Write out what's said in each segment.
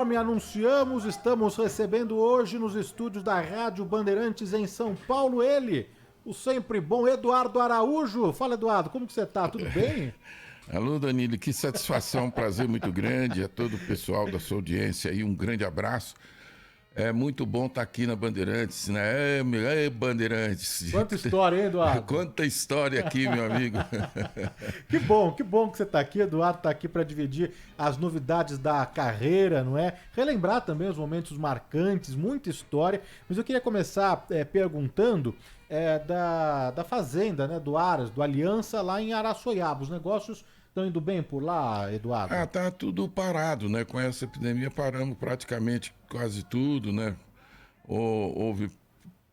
Conforme anunciamos, estamos recebendo hoje nos estúdios da Rádio Bandeirantes em São Paulo ele, o sempre bom Eduardo Araújo. Fala, Eduardo, como que você tá? Tudo bem? Alô, Danilo, que satisfação, um prazer muito grande a todo o pessoal da sua audiência aí, um grande abraço. É muito bom estar aqui na Bandeirantes, né? Bandeirantes. Quanta história, hein, Eduardo? Quanta história aqui, meu amigo. Que bom que você está aqui, Eduardo, está aqui para dividir as novidades da carreira, não é? Relembrar também os momentos marcantes, muita história. Mas eu queria começar perguntando da fazenda, né, do Aras, do Aliança, lá em Araçoiaba. Os negócios estão indo bem por lá, Eduardo? Tá tudo parado, né? Com essa epidemia paramos praticamente quase tudo, né? Houve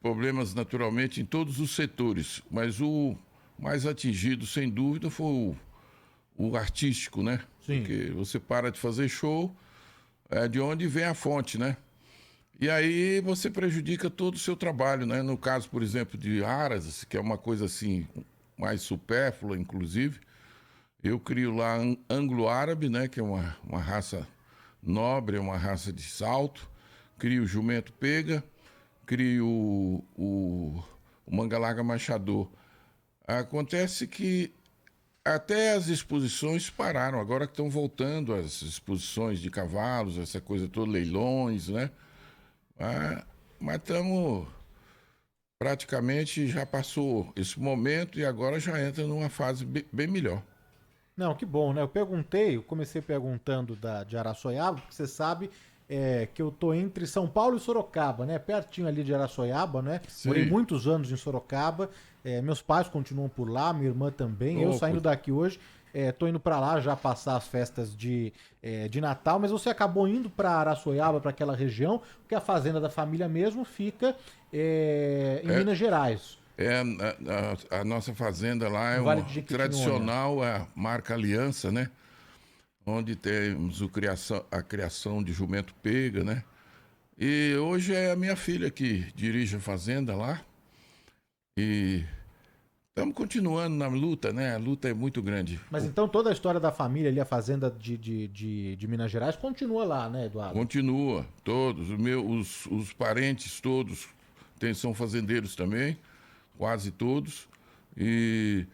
problemas naturalmente em todos os setores, mas o mais atingido, sem dúvida, foi o artístico, né? Sim. Porque você para de fazer show, é de onde vem a fonte, né? E aí você prejudica todo o seu trabalho, né? No caso, por exemplo, de Aras, que é uma coisa assim mais supérflua, inclusive, eu crio lá anglo-árabe, né? Que é uma raça nobre, é uma raça de salto. Crio jumento pega, crio o manga-larga machador. Acontece que até as exposições pararam, agora que estão voltando as exposições de cavalos, essa coisa toda, leilões, né? Mas estamos praticamente, já passou esse momento e agora já entra numa fase bem melhor. Não, que bom, né? Eu comecei perguntando de Araçoiaba, porque você sabe que eu tô entre São Paulo e Sorocaba, né? Pertinho ali de Araçoiaba, né? Sim. Morei muitos anos em Sorocaba, meus pais continuam por lá, minha irmã também. Eu saindo daqui hoje, tô indo para lá já passar as festas de Natal, mas você acabou indo para Araçoiaba, para aquela região, porque a fazenda da família mesmo fica em Minas Gerais. A nossa fazenda lá é No Vale uma de Jequitinhonha. tradicional, é a marca Aliança, né? Onde temos a criação de jumento pega, né? E hoje é a minha filha que dirige a fazenda lá. E estamos continuando na luta, né? A luta é muito grande. Mas então toda a história da família ali, a fazenda de Minas Gerais, continua lá, né, Eduardo? Continua, todos, os parentes todos são fazendeiros também, quase todos. E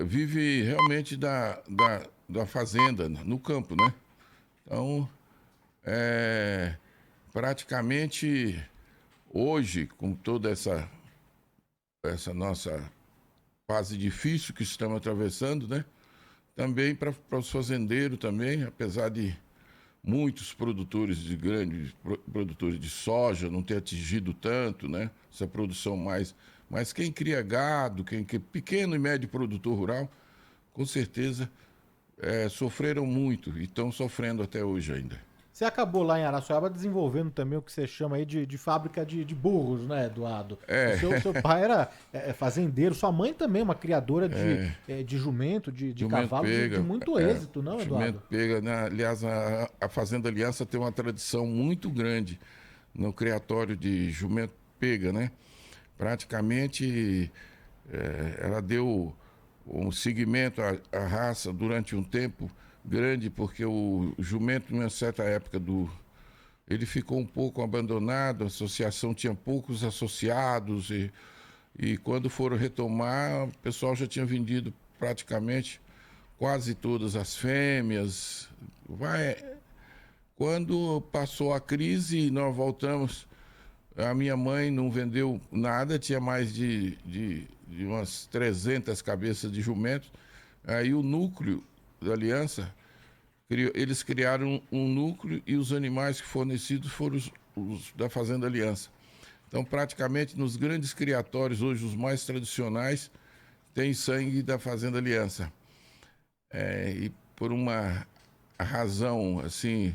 vive realmente da fazenda, no campo, né? Então, praticamente hoje, com toda essa nossa fase difícil que estamos atravessando, né? Também para os fazendeiros também, apesar de muitos produtores grandes produtores de soja não ter atingido tanto, né? Essa produção mais. Mas quem cria gado, pequeno e médio produtor rural, com certeza sofreram muito e estão sofrendo até hoje ainda. Você acabou lá em Araçoiaba desenvolvendo também o que você chama aí de fábrica de burros, né, Eduardo? Seu pai era fazendeiro, sua mãe também uma criadora de jumento, de Jumento cavalo, pega, de muito êxito, não, Eduardo? Jumento pega, né? Aliás, a Fazenda Aliança tem uma tradição muito grande no criatório de jumento pega, né? Praticamente ela deu um seguimento à raça durante um tempo grande, porque o jumento, em uma certa época ele ficou um pouco abandonado, a associação tinha poucos associados e quando foram retomar, o pessoal já tinha vendido praticamente quase todas as fêmeas. Quando passou a crise, nós voltamos. A minha mãe não vendeu nada, tinha mais de umas 300 cabeças de jumentos. Aí o núcleo da Aliança, eles criaram um núcleo e os animais fornecidos foram os da Fazenda Aliança. Então, praticamente, nos grandes criatórios, hoje os mais tradicionais, tem sangue da Fazenda Aliança. E por uma razão, assim,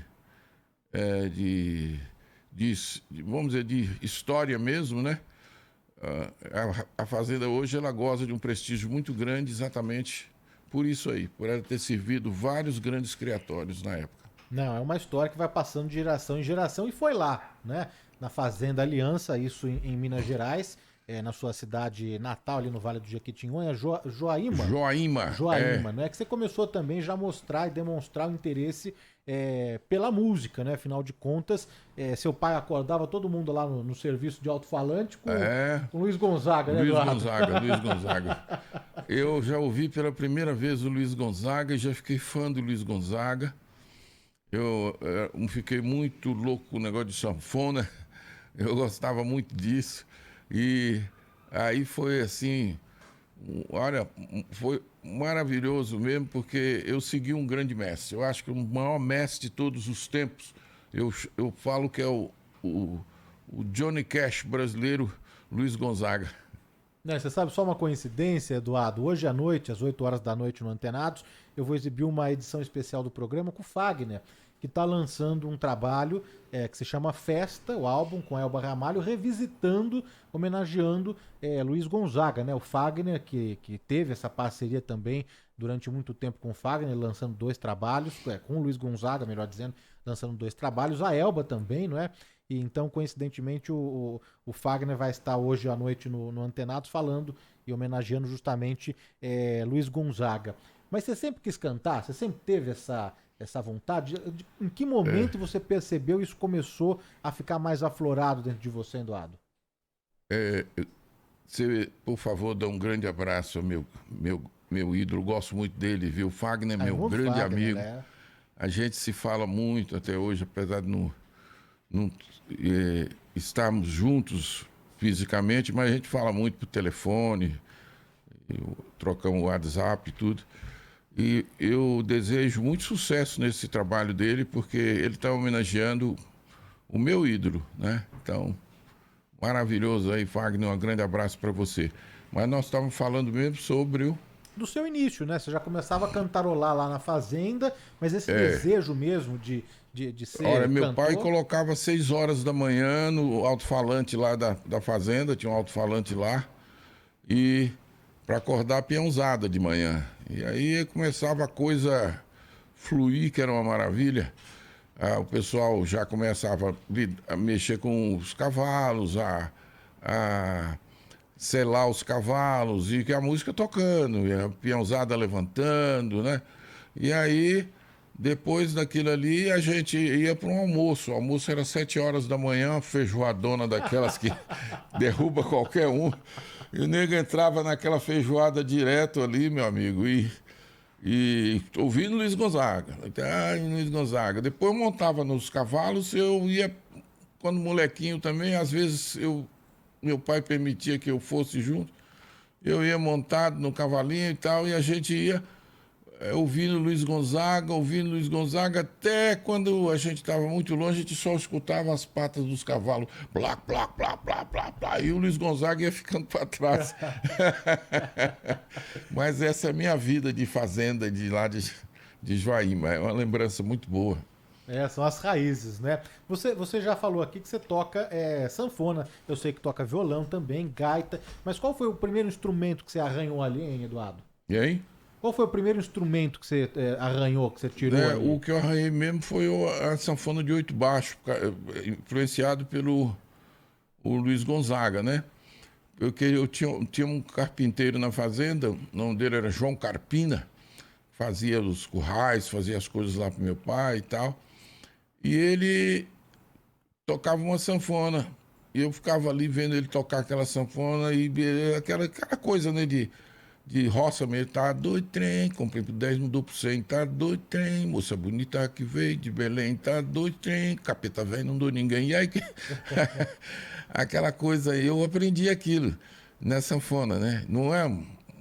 vamos dizer, de história mesmo, né? A Fazenda hoje, ela goza de um prestígio muito grande exatamente por isso aí, por ela ter servido vários grandes criatórios na época. Não, é uma história que vai passando de geração em geração e foi lá, né? Na Fazenda Aliança, isso em Minas Gerais, na sua cidade natal, ali no Vale do Jequitinhonha, Joaíma. Joaíma. Joaíma, né? Que você começou também já a mostrar e demonstrar o interesse pela música, né? Afinal de contas, seu pai acordava todo mundo lá no serviço de alto-falante com Luiz Gonzaga, né, Eduardo? Luiz Gonzaga. Eu já ouvi pela primeira vez o Luiz Gonzaga e já fiquei fã do Luiz Gonzaga. Eu fiquei muito louco com o negócio de sanfona. Eu gostava muito disso. E aí foi assim, olha, foi maravilhoso mesmo, porque eu segui um grande mestre. Eu acho que o maior mestre de todos os tempos, eu falo que é o Johnny Cash brasileiro, Luiz Gonzaga. Né, você sabe só uma coincidência, Eduardo? Hoje à noite, às 8 horas da noite no Antenados, eu vou exibir uma edição especial do programa com o Fagner, que está lançando um trabalho que se chama Festa, o álbum com Elba Ramalho, revisitando, homenageando Luiz Gonzaga, né? O Fagner, que teve essa parceria também durante muito tempo com o Fagner, lançando 2 trabalhos, com o Luiz Gonzaga, melhor dizendo, lançando 2 trabalhos, a Elba também, não é? E então, coincidentemente, o Fagner vai estar hoje à noite no Antenados falando e homenageando justamente Luiz Gonzaga. Mas você sempre quis cantar? Você sempre teve essa vontade? Em que momento você percebeu isso começou a ficar mais aflorado dentro de você, Eduardo? Você, por favor, dá um grande abraço ao meu ídolo. Gosto muito dele, viu? O Fagner é meu grande Fagner, amigo. né? A gente se fala muito até hoje, apesar de não estarmos juntos fisicamente, mas a gente fala muito por telefone, trocamos o WhatsApp e tudo. E eu desejo muito sucesso nesse trabalho dele, porque ele está homenageando o meu ídolo, né? Então, maravilhoso aí, Fagner, um grande abraço para você. Mas nós estávamos falando mesmo sobre do seu início, né? Você já começava a cantarolar lá na fazenda, mas esse desejo mesmo de ser Olha, meu cantor... pai colocava 6 horas da manhã no alto-falante lá da fazenda, tinha um alto-falante lá, e para acordar a peãozada de manhã. E aí começava a coisa fluir, que era uma maravilha. O pessoal já começava a mexer com os cavalos, a selar os cavalos, e que a música tocando, e a peãozada levantando, né? E aí, depois daquilo ali, a gente ia para um almoço. O almoço era 7 horas da manhã, uma feijoadona daquelas que derruba qualquer um. E o nego entrava naquela feijoada direto ali, meu amigo, e ouvindo Luiz Gonzaga. Luiz Gonzaga. Depois eu montava nos cavalos, eu ia, quando molequinho também, às vezes meu pai permitia que eu fosse junto, eu ia montado no cavalinho e tal, e a gente ia ouvindo Luiz Gonzaga, até quando a gente estava muito longe, a gente só escutava as patas dos cavalos, blá, blá, blá, blá, blá, blá, e o Luiz Gonzaga ia ficando para trás. Mas essa é a minha vida de fazenda, de lá de Joaíma, é uma lembrança muito boa. São as raízes, né? Você já falou aqui que você toca sanfona, eu sei que toca violão também, gaita, mas qual foi o primeiro instrumento que você arranhou ali, hein, Eduardo? E aí? Qual foi o primeiro instrumento que você arranhou, que você tirou ali? O que eu arranhei mesmo foi a sanfona de 8 baixos, influenciado pelo o Luiz Gonzaga, né? Eu tinha um carpinteiro na fazenda, o nome dele era João Carpina, fazia os currais, fazia as coisas lá pro meu pai e tal. E ele tocava uma sanfona. E eu ficava ali vendo ele tocar aquela sanfona e aquela coisa, né, de roça mesmo. Tá doido trem, comprei por 10, mudou por 100. Tá doido trem, moça bonita que veio de Belém. Tá doido trem, capeta velho, não dou ninguém. E aí, aquela coisa aí, eu aprendi aquilo na sanfona, né? Não é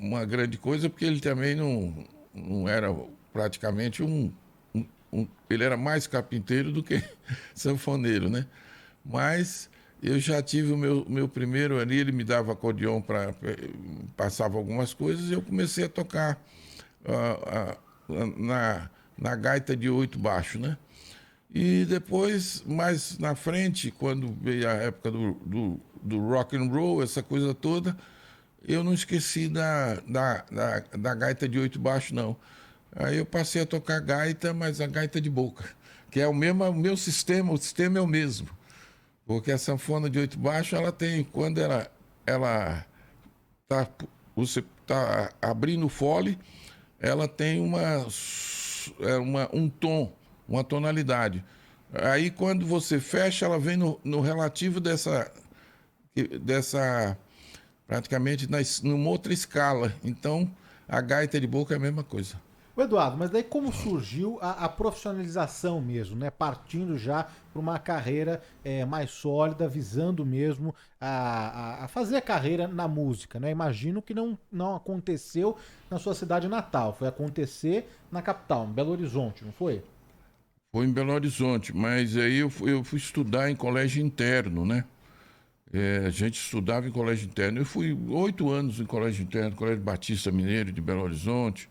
uma grande coisa, porque ele também não era praticamente ele era mais carpinteiro do que sanfoneiro, né? Mas eu já tive o meu primeiro ali, ele me dava acordeão passava algumas coisas, e eu comecei a tocar na gaita de 8 baixo, né? E depois, mais na frente, quando veio a época do rock and roll, essa coisa toda, eu não esqueci da gaita de 8 baixo, não. Aí eu passei a tocar gaita, mas a gaita de boca, que é o meu sistema, o sistema é o mesmo. Porque a sanfona de 8 baixo, ela tem, quando ela ela tá, você tá abrindo o fole, ela tem um tom, uma tonalidade. Aí quando você fecha, ela vem no relativo dessa praticamente numa outra escala. Então, a gaita de boca é a mesma coisa. O Eduardo, mas daí como surgiu a profissionalização mesmo, né? Partindo já para uma carreira mais sólida, visando mesmo a fazer a carreira na música, né? Imagino que não aconteceu na sua cidade natal, foi acontecer na capital, em Belo Horizonte, não foi? Foi em Belo Horizonte, mas aí eu fui estudar em colégio interno, né? A gente estudava em colégio interno. Eu fui 8 anos em colégio interno, Colégio Batista Mineiro de Belo Horizonte.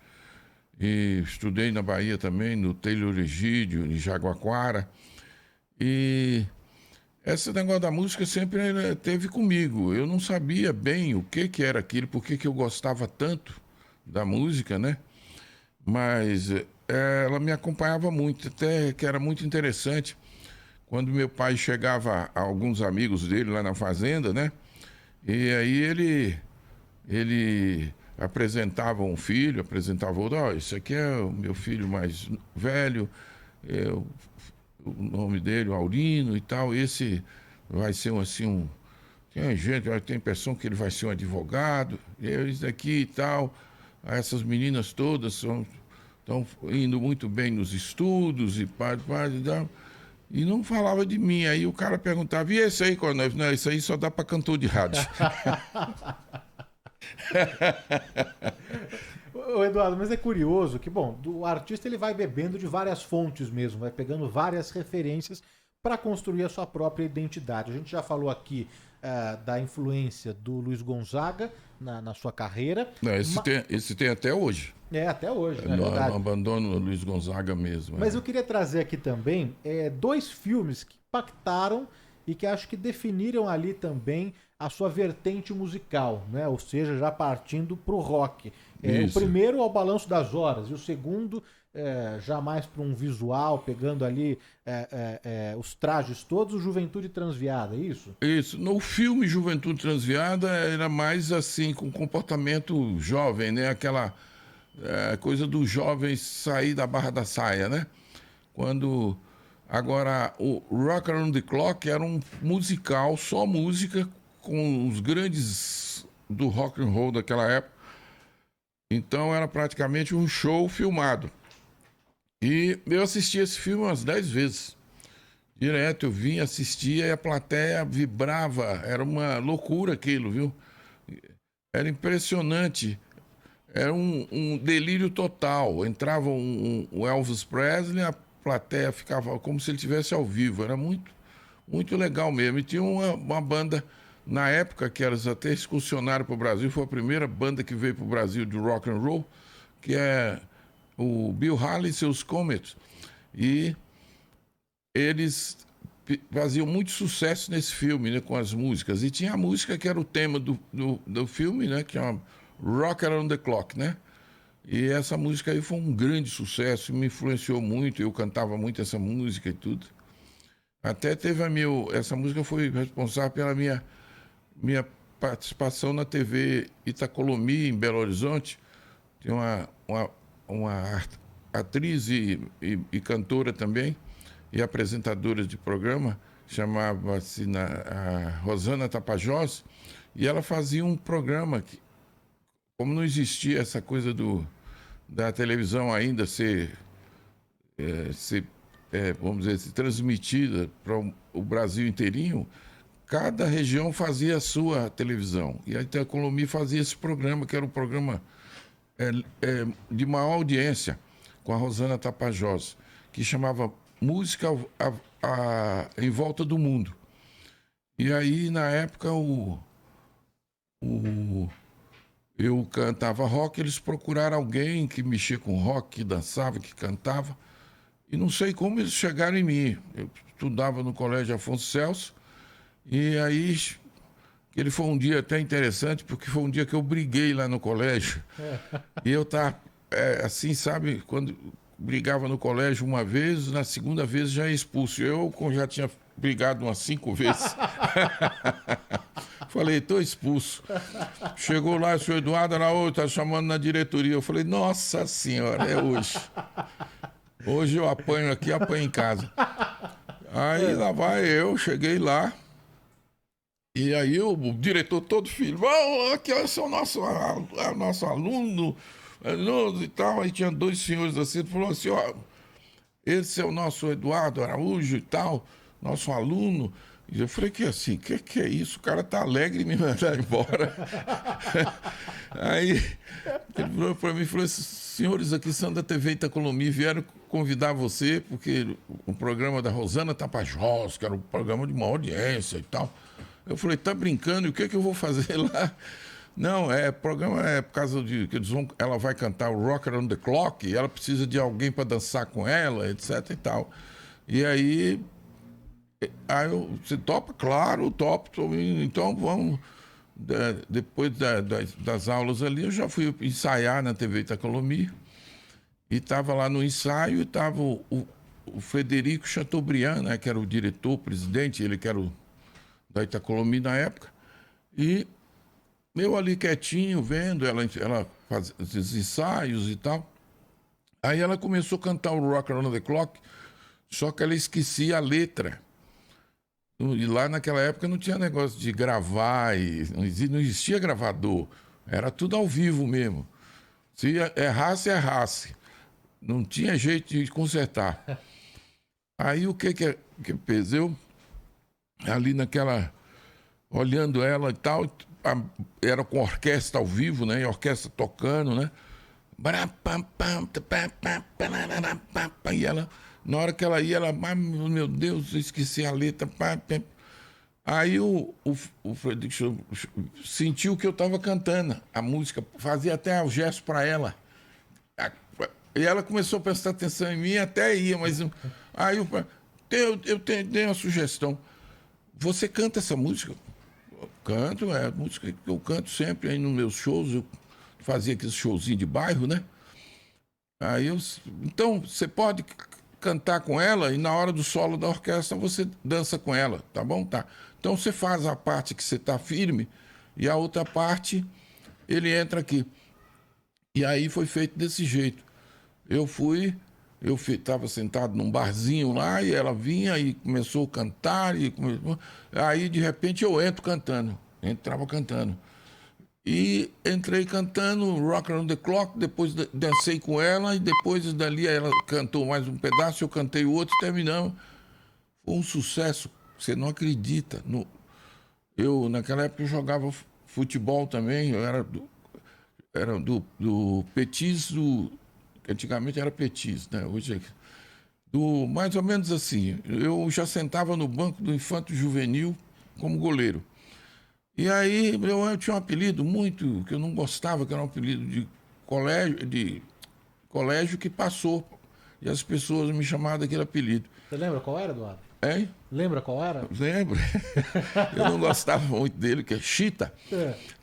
E estudei na Bahia também, no Taylor Egídio, em Jaguaquara. E esse negócio da música sempre teve comigo. Eu não sabia bem o que era aquilo, por que eu gostava tanto da música, né? Mas ela me acompanhava muito, até que era muito interessante. Quando meu pai chegava, alguns amigos dele lá na fazenda, né? E aí ele apresentava um filho, apresentava outro. Ó, esse aqui é o meu filho mais velho, o nome dele, o Aurino e tal. Esse vai ser assim. Tem gente, tem impressão que ele vai ser um advogado, esse daqui e tal. Essas meninas todas estão indo muito bem nos estudos e tal. E não falava de mim. Aí o cara perguntava, e esse aí, Coronel? Não, isso aí só dá para cantor de rádio. Ô Eduardo, mas é curioso que, bom, o artista ele vai bebendo de várias fontes mesmo, vai pegando várias referências para construir a sua própria identidade. A gente já falou aqui da influência do Luiz Gonzaga na sua carreira. Não, esse tem até hoje. Até hoje, né? Não abandono o Luiz Gonzaga mesmo. Mas eu queria trazer aqui também 2 filmes que impactaram e que acho que definiram ali também a sua vertente musical, né? Ou seja, já partindo para o rock. O primeiro ao Balanço das Horas e o segundo já mais para um visual, pegando ali os trajes todos, o Juventude Transviada, é isso? Isso. No filme Juventude Transviada era mais assim, com comportamento jovem, né? Aquela coisa do jovem sair da barra da saia, né? Agora, o Rock Around the Clock era um musical, só música, com os grandes do rock and roll daquela época. Então era praticamente um show filmado. E eu assisti esse filme umas 10 vezes. Direto eu vinha, assistia e a plateia vibrava. Era uma loucura aquilo, viu? Era impressionante. Era um delírio total. Entrava o Elvis Presley, a plateia ficava como se ele estivesse ao vivo. Era muito, muito legal mesmo. E tinha uma banda, na época, que era até excursionário para o Brasil. Foi a primeira banda que veio para o Brasil de rock and roll, que é o Bill Haley e seus Comets. E eles faziam muito sucesso nesse filme, né, com as músicas. E tinha a música que era o tema do filme, né, que é uma Rock Around the Clock, né? E essa música aí foi um grande sucesso, me influenciou muito, eu cantava muito essa música e tudo. Até teve essa música foi responsável pela minha participação na TV Itacolomi, em Belo Horizonte. Tem uma atriz e cantora também, e apresentadora de programa, chamava-se a Rosana Tapajós, e ela fazia um programa que, como não existia essa coisa da televisão ainda vamos dizer, ser transmitida para o Brasil inteirinho, cada região fazia a sua televisão. E a Itacolomi fazia esse programa, que era um programa de maior audiência, com a Rosana Tapajós, que chamava Música em Volta do Mundo. E aí, na época, eu cantava rock, eles procuraram alguém que mexia com rock, que dançava, que cantava. E não sei como eles chegaram em mim. Eu estudava no Colégio Afonso Celso, e aí ele foi um dia até interessante, porque foi um dia que eu briguei lá no colégio. E eu estava, assim, sabe, quando brigava no colégio uma vez, na segunda vez já expulso. Eu já tinha brigado umas 5 vezes. Falei, tô expulso. Chegou lá, o senhor Eduardo Araújo tá chamando na diretoria. Eu falei, nossa senhora, é hoje. Hoje eu apanho aqui, apanho em casa. Aí lá vai eu, cheguei lá. E aí o diretor todo filho, aqui esse é o nosso aluno e tal. Aí tinha dois senhores assim, falou assim, ó, esse é o nosso Eduardo Araújo e tal, nosso aluno. E eu falei, que assim, que é isso? O cara tá alegre em me mandar embora. Aí ele virou para mim e falou, esses senhores aqui são da TV Itacolomi, vieram convidar você, porque o programa da Rosana Tapajós, que era um programa de maior audiência e tal. Eu falei, tá brincando? E o que eu vou fazer lá? Não, programa é por causa de que ela vai cantar o Rock Around the Clock e ela precisa de alguém para dançar com ela, etc e tal. E aí você topa? Claro, topo. Então vamos. Depois das aulas ali, eu já fui ensaiar na TV Itacolomi e estava lá no ensaio e estava o Frederico Chateaubriand, né, que era o diretor, presidente, ele que era da Itacolomi na época, e eu ali quietinho, vendo ela fazer os ensaios e tal. Aí ela começou a cantar o Rock Around the Clock, só que ela esquecia a letra. E lá naquela época não tinha negócio de gravar, não existia gravador, era tudo ao vivo mesmo. Se errasse. Não tinha jeito de consertar. Aí o que fez? Eu ali olhando ela e tal, era com orquestra ao vivo, né? E orquestra tocando, né? E ela, na hora que ela ia, meu Deus, eu esqueci a letra. Aí o Frederico sentiu que eu estava cantando a música, fazia até o gesto para ela. E ela começou a prestar atenção em mim, até ia, mas aí eu dei uma sugestão. Você canta essa música? Eu canto, é a música que eu canto sempre aí nos meus shows. Eu fazia aqueles showzinhos de bairro, né? Então, você pode cantar com ela e na hora do solo da orquestra você dança com ela, tá bom? Tá. Então você faz a parte que você tá firme e a outra parte ele entra aqui. E aí foi feito desse jeito. Eu estava sentado num barzinho lá e ela vinha e começou a cantar. Aí, de repente, eu entrava cantando. E entrei cantando Rock Around the Clock, depois dancei com ela e depois dali ela cantou mais um pedaço, eu cantei o outro e terminamos. Foi um sucesso, você não acredita. Naquela época, eu jogava futebol também, eu era do Petis, que antigamente era Petis, né? Hoje mais ou menos assim. Eu já sentava no banco do Infanto Juvenil como goleiro. E aí eu tinha um apelido muito que eu não gostava, que era um apelido de colégio que passou. E as pessoas me chamavam daquele apelido. Você lembra qual era, Eduardo? Hein? Lembra qual era? Lembro. Eu não gostava muito dele, que é Chita,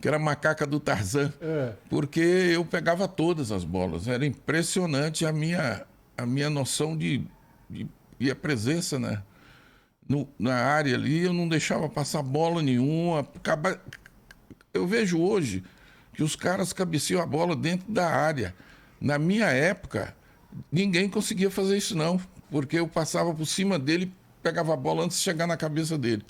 que era a macaca do Tarzan, porque eu pegava todas as bolas. Era impressionante a minha noção e a presença, né? Na área ali, eu não deixava passar bola nenhuma. Eu vejo hoje que os caras cabeceam a bola dentro da área. Na minha época, ninguém conseguia fazer isso não, porque eu passava por cima dele, pegava a bola antes de chegar na cabeça dele.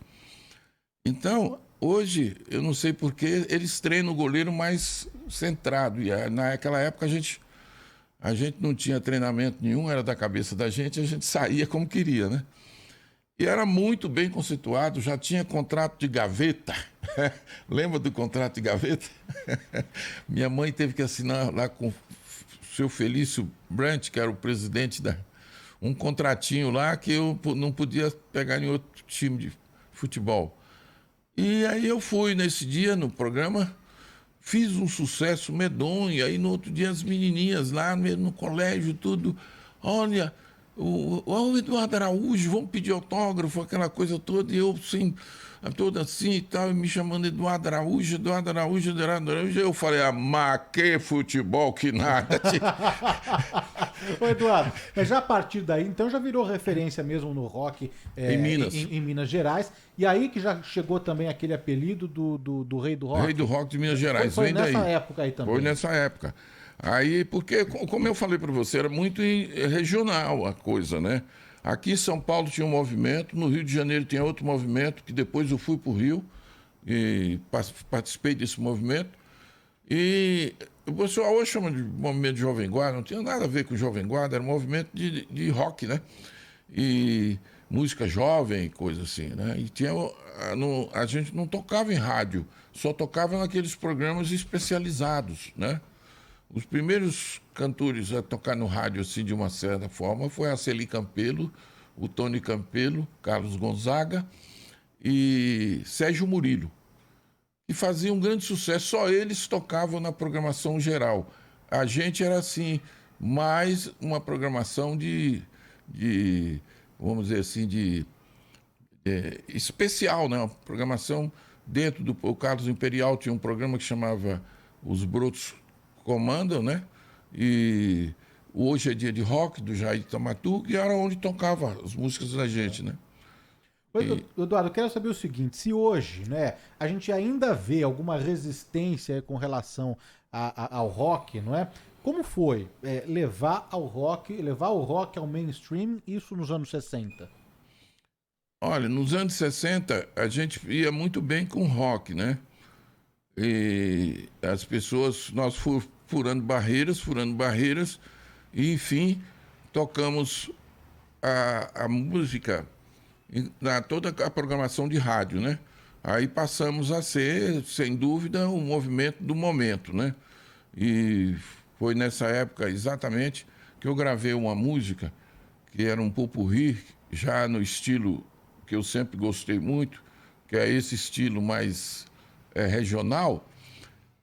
Então, hoje, eu não sei porquê, eles treinam o goleiro mais centrado. E naquela época a gente não tinha treinamento nenhum, era da cabeça da gente, a gente saía como queria, né? E era muito bem conceituado, já tinha contrato de gaveta. Lembra do contrato de gaveta? Minha mãe teve que assinar lá com o seu Felício Brandt, que era o presidente um contratinho lá que eu não podia pegar em outro time de futebol. E aí eu fui nesse dia no programa, fiz um sucesso medonho, e aí no outro dia as menininhas lá no colégio, tudo, olha, o Eduardo Araújo, vamos pedir autógrafo, aquela coisa toda, e eu assim, toda assim e tal, e me chamando Eduardo Araújo, Eduardo Araújo, Eduardo Araújo. Eu falei, mas que futebol que nada. Ô, Eduardo, mas já a partir daí, então já virou referência mesmo no rock Em Minas. Em Minas Gerais. E aí que já chegou também aquele apelido do Rei do Rock. Rei do Rock de Minas Gerais, foi vem daí. nessa época aí também. Foi nessa época. Aí, porque, como eu falei para você, era muito regional a coisa, né? Aqui em São Paulo tinha um movimento, no Rio de Janeiro tinha outro movimento, que depois eu fui para o Rio e participei desse movimento. E o pessoal hoje chama de movimento de Jovem Guarda, não tinha nada a ver com Jovem Guarda, era um movimento de rock, né? E música jovem, coisa assim, né? E tinha, a gente não tocava em rádio, só tocava naqueles programas especializados, né? Os primeiros cantores a tocar no rádio, assim, de uma certa forma, foi a Celi Campelo, o Tony Campelo, Carlos Gonzaga e Sérgio Murilo. E faziam um grande sucesso, só eles tocavam na programação geral. A gente era, assim, mais uma programação vamos dizer assim, especial, né? Uma programação dentro do... O Carlos Imperial tinha um programa que chamava Os Brotos Comandam, né? E Hoje é Dia de Rock, do Jair Tamaturgo, e era onde tocava as músicas da gente, né? Eduardo, eu quero saber o seguinte, se hoje, né, a gente ainda vê alguma resistência com relação ao rock, não é? Como foi levar o rock ao mainstream, isso nos anos 60? Olha, nos anos 60, a gente ia muito bem com rock, né? E as pessoas, nós furando barreiras, e enfim, tocamos a música na toda a programação de rádio, né? Aí passamos a ser, sem dúvida, o movimento do momento, né? E foi nessa época exatamente que eu gravei uma música que era um popurrí, já no estilo que eu sempre gostei muito, que é esse estilo mais regional,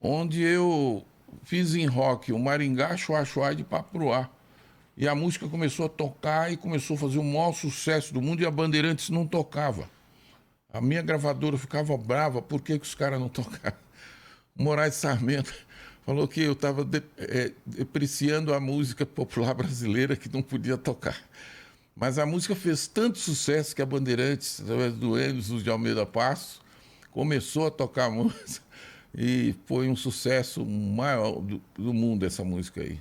onde eu fiz em rock o Maringá, Chuá de Papuá. E a música começou a tocar e começou a fazer o maior sucesso do mundo, e a Bandeirantes não tocava. A minha gravadora ficava brava, por que os caras não tocavam? O Moraes Sarmento falou que eu estava depreciando a música popular brasileira, que não podia tocar. Mas a música fez tanto sucesso que a Bandeirantes, através do Emerson de Almeida Passos, começou a tocar a música, e foi um sucesso maior do mundo essa música aí.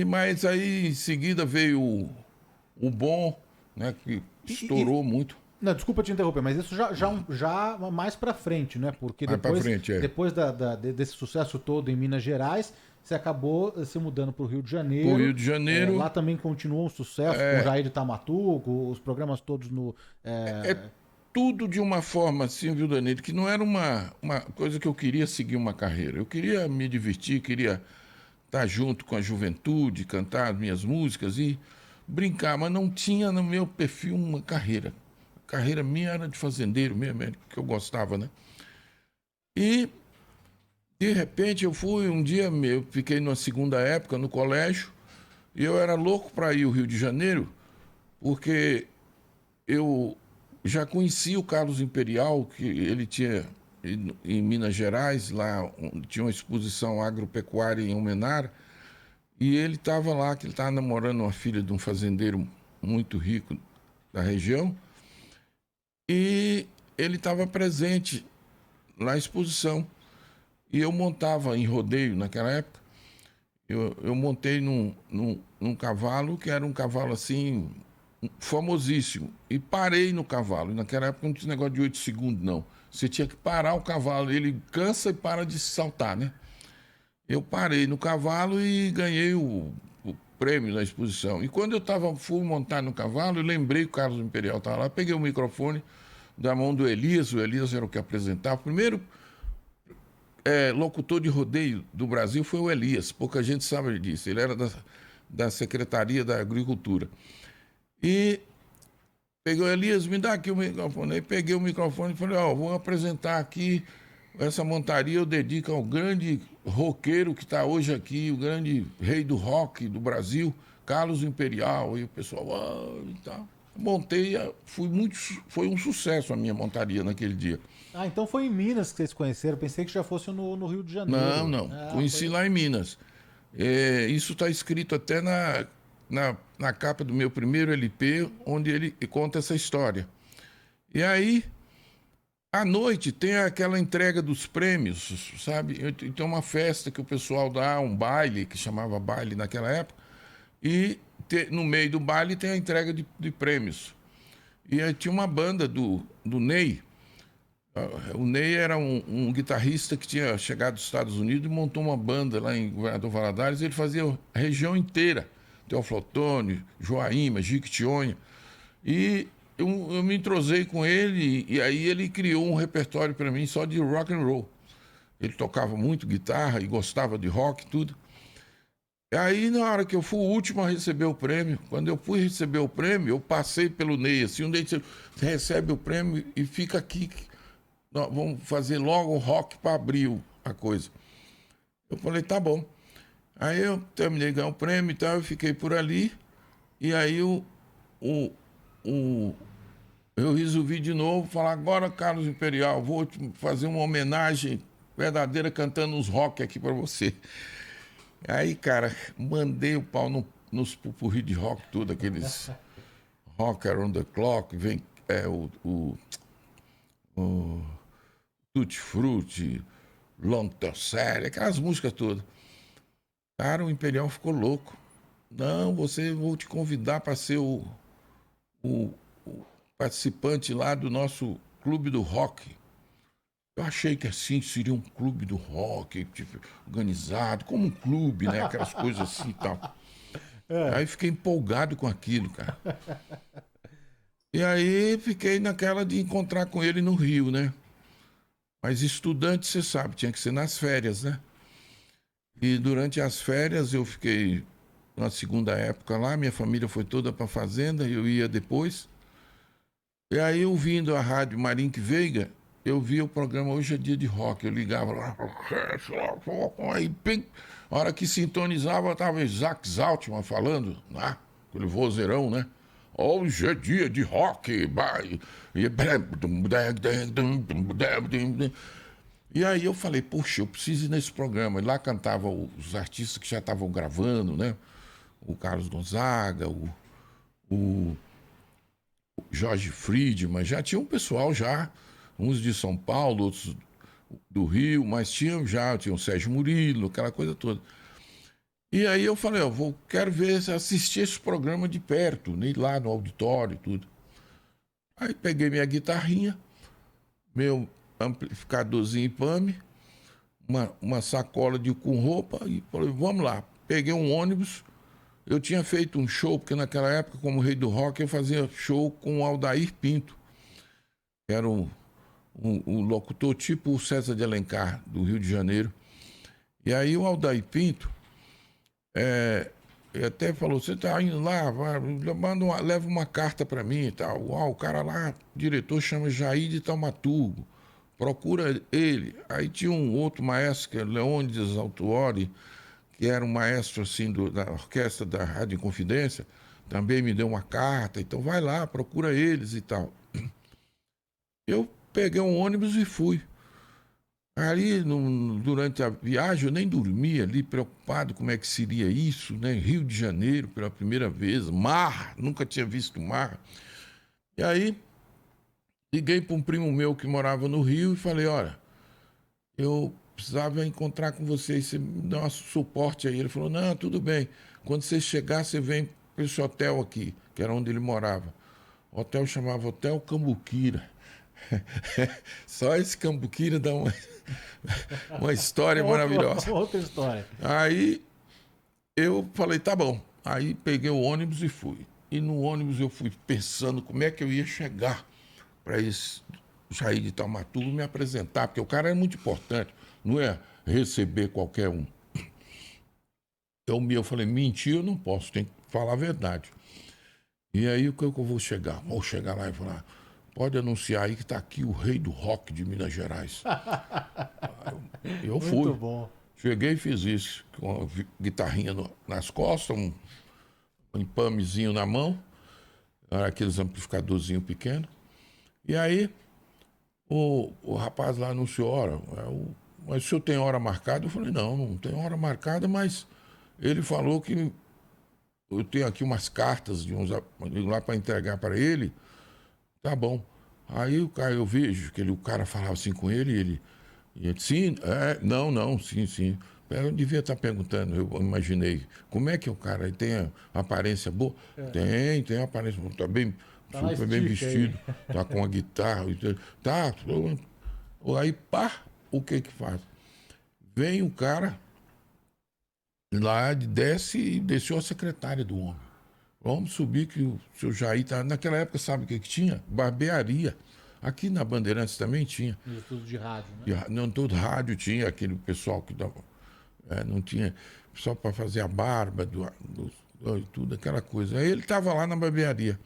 Mas aí em seguida veio o Bom, né, que estourou muito. Não, desculpa te interromper, mas isso já mais pra frente, né? Porque depois desse sucesso todo em Minas Gerais, você acabou se mudando pro Rio de Janeiro. Pro Rio de Janeiro. Lá também continuou um sucesso com o Jair de Tamaturgo, os programas todos no... Tudo de uma forma assim, viu, Danilo, que não era uma coisa que eu queria seguir uma carreira. Eu queria me divertir, queria estar junto com a juventude, cantar as minhas músicas e brincar, mas não tinha no meu perfil uma carreira. A carreira minha era de fazendeiro mesmo, que eu gostava, né? E, de repente, um dia eu fiquei numa segunda época no colégio, e eu era louco para ir ao Rio de Janeiro, porque eu já conhecia o Carlos Imperial, que ele tinha em Minas Gerais, lá tinha uma exposição agropecuária em Almenara, e ele estava lá, que ele estava namorando uma filha de um fazendeiro muito rico da região, e ele estava presente na exposição. E eu montava em rodeio naquela época, eu montei num cavalo, que era um cavalo assim, famosíssimo, e parei no cavalo. E naquela época não tinha negócio de 8 segundos, não. Você tinha que parar o cavalo, ele cansa e para de saltar, né? Eu parei no cavalo e ganhei o prêmio da exposição. E quando fui montar no cavalo, eu lembrei que o Carlos Imperial estava lá, peguei o microfone da mão do Elias, o Elias era o que apresentava. O primeiro locutor de rodeio do Brasil foi o Elias, pouca gente sabe disso, ele era da Secretaria da Agricultura. E peguei o Elias, me dá aqui o microfone. Aí peguei o microfone e falei, vou apresentar aqui essa montaria, eu dedico ao grande roqueiro que está hoje aqui, o grande rei do rock do Brasil, Carlos Imperial, e o pessoal, e tal. Montei, foi um sucesso a minha montaria naquele dia. Ah, então foi em Minas que vocês se conheceram. Pensei que já fosse no Rio de Não, Janeiro. não. Ah, Conheci lá em Minas. Isso está escrito até na capa do meu primeiro LP, onde ele conta essa história. E aí, à noite, tem aquela entrega dos prêmios, sabe? Tem uma festa que o pessoal dá, um baile, que chamava baile naquela época, e no meio do baile tem a entrega de prêmios. E aí tinha uma banda do Ney. O Ney era um guitarrista que tinha chegado dos Estados Unidos e montou uma banda lá em Governador Valadares. Ele fazia a região inteira. Teoflotone, Joaíma, Jiquitinhonha. E eu me entrosei com ele e aí ele criou um repertório para mim só de rock and roll. Ele tocava muito guitarra e gostava de rock e tudo. E aí, na hora que eu fui o último a receber o prêmio, quando eu fui receber o prêmio, eu passei pelo Ney, assim, o Ney disse, você recebe o prêmio e fica aqui. Nós vamos fazer logo o rock para abrir a coisa. Eu falei, tá bom. Aí eu terminei de ganhar o prêmio e tal, eu fiquei por ali. E aí eu resolvi de novo falar, agora, Carlos Imperial, vou te fazer uma homenagem verdadeira cantando uns rock aqui para você. Aí, cara, mandei o pau nos pupurri de rock, tudo, aqueles Rock Around the Clock, vem o Tutti Frutti, Long Term Série, aquelas músicas todas. Cara, o Imperial ficou louco. Não, vou te convidar para ser o participante lá do nosso clube do rock. Eu achei que assim seria um clube do rock, tipo, organizado, como um clube, né? Aquelas coisas assim e tal. Aí fiquei empolgado com aquilo, cara. E aí fiquei naquela de encontrar com ele no Rio, né? Mas estudante, você sabe, tinha que ser nas férias, né? E durante as férias eu fiquei na segunda época lá, minha família foi toda para a fazenda, eu ia depois. E aí, ouvindo a rádio Marink Veiga, eu via o programa Hoje é Dia de Rock. Eu ligava lá, aí, pim, a hora que sintonizava, estava Isaac Zaltman falando, aquele vozeirão, né? Hoje é dia de rock. E aí eu falei, puxa, eu preciso ir nesse programa. E lá cantavam os artistas que já estavam gravando, né? O Carlos Gonzaga, o Jorge Friedman, já tinha um pessoal já, uns de São Paulo, outros do Rio, mas tinha o Sérgio Murilo, aquela coisa toda. E aí eu falei, quero assistir esse programa de perto, ir lá no auditório e tudo. Aí peguei minha guitarrinha, meu amplificadorzinho IPAME, uma sacola com roupa e falei, vamos lá. Peguei um ônibus, eu tinha feito um show, porque naquela época, como rei do rock, eu fazia show com o Aldair Pinto, que era um locutor tipo o César de Alencar, do Rio de Janeiro. E aí o Aldair Pinto até falou, você está indo lá, leva uma carta para mim e tal. O cara lá, o diretor, chama Jair de Taumaturgo, procura ele. Aí tinha um outro maestro, que é Leônidas Altuori, que era um maestro assim da orquestra da Rádio Inconfidência, também me deu uma carta, então vai lá, procura eles e tal. Eu peguei um ônibus e fui. Ali, durante a viagem, eu nem dormia ali, preocupado como é que seria isso, né? Rio de Janeiro, pela primeira vez, mar, nunca tinha visto mar. E aí, liguei para um primo meu que morava no Rio e falei, olha, eu precisava encontrar com você, você me dá um suporte aí. Ele falou, não, tudo bem, quando você chegar, você vem para esse hotel aqui, que era onde ele morava. O hotel chamava Hotel Cambuquira. Só esse Cambuquira dá uma história maravilhosa. Outra história. Aí eu falei, tá bom. Aí peguei o ônibus e fui. E no ônibus eu fui pensando como é que eu ia chegar para esse Jair de Taumaturgo me apresentar, porque o cara é muito importante, não é receber qualquer um. Eu falei, mentir eu não posso, tem que falar a verdade. E aí o que eu vou chegar? Vou chegar lá e falar, pode anunciar aí que está aqui o rei do rock de Minas Gerais. Eu fui. Muito bom. Cheguei e fiz isso, com a guitarrinha nas costas, empamezinho na mão, aqueles amplificadorzinhos pequenos. E aí o rapaz lá anunciou, mas o senhor tem hora marcada? Eu falei, não tem hora marcada, mas ele falou que eu tenho aqui umas cartas de uns lá para entregar para ele. Tá bom. Aí eu vejo que o cara falava assim com ele, e ele sim, não, sim. Eu devia estar perguntando, eu imaginei, como é que o cara ele tem a aparência boa? Tem a aparência boa, tá bem, super bem vestido, tá com a guitarra, tá. Aí, pá, o que faz? Vem o cara lá, desceu a secretária do homem. Vamos subir que o seu Jair tá. Naquela época, sabe o que tinha? Barbearia. Aqui na Bandeirantes também tinha. Tudo de rádio, né? Não, todo rádio tinha, aquele pessoal que dava. Não tinha. Só para fazer a barba, tudo, aquela coisa. Aí ele estava lá na barbearia.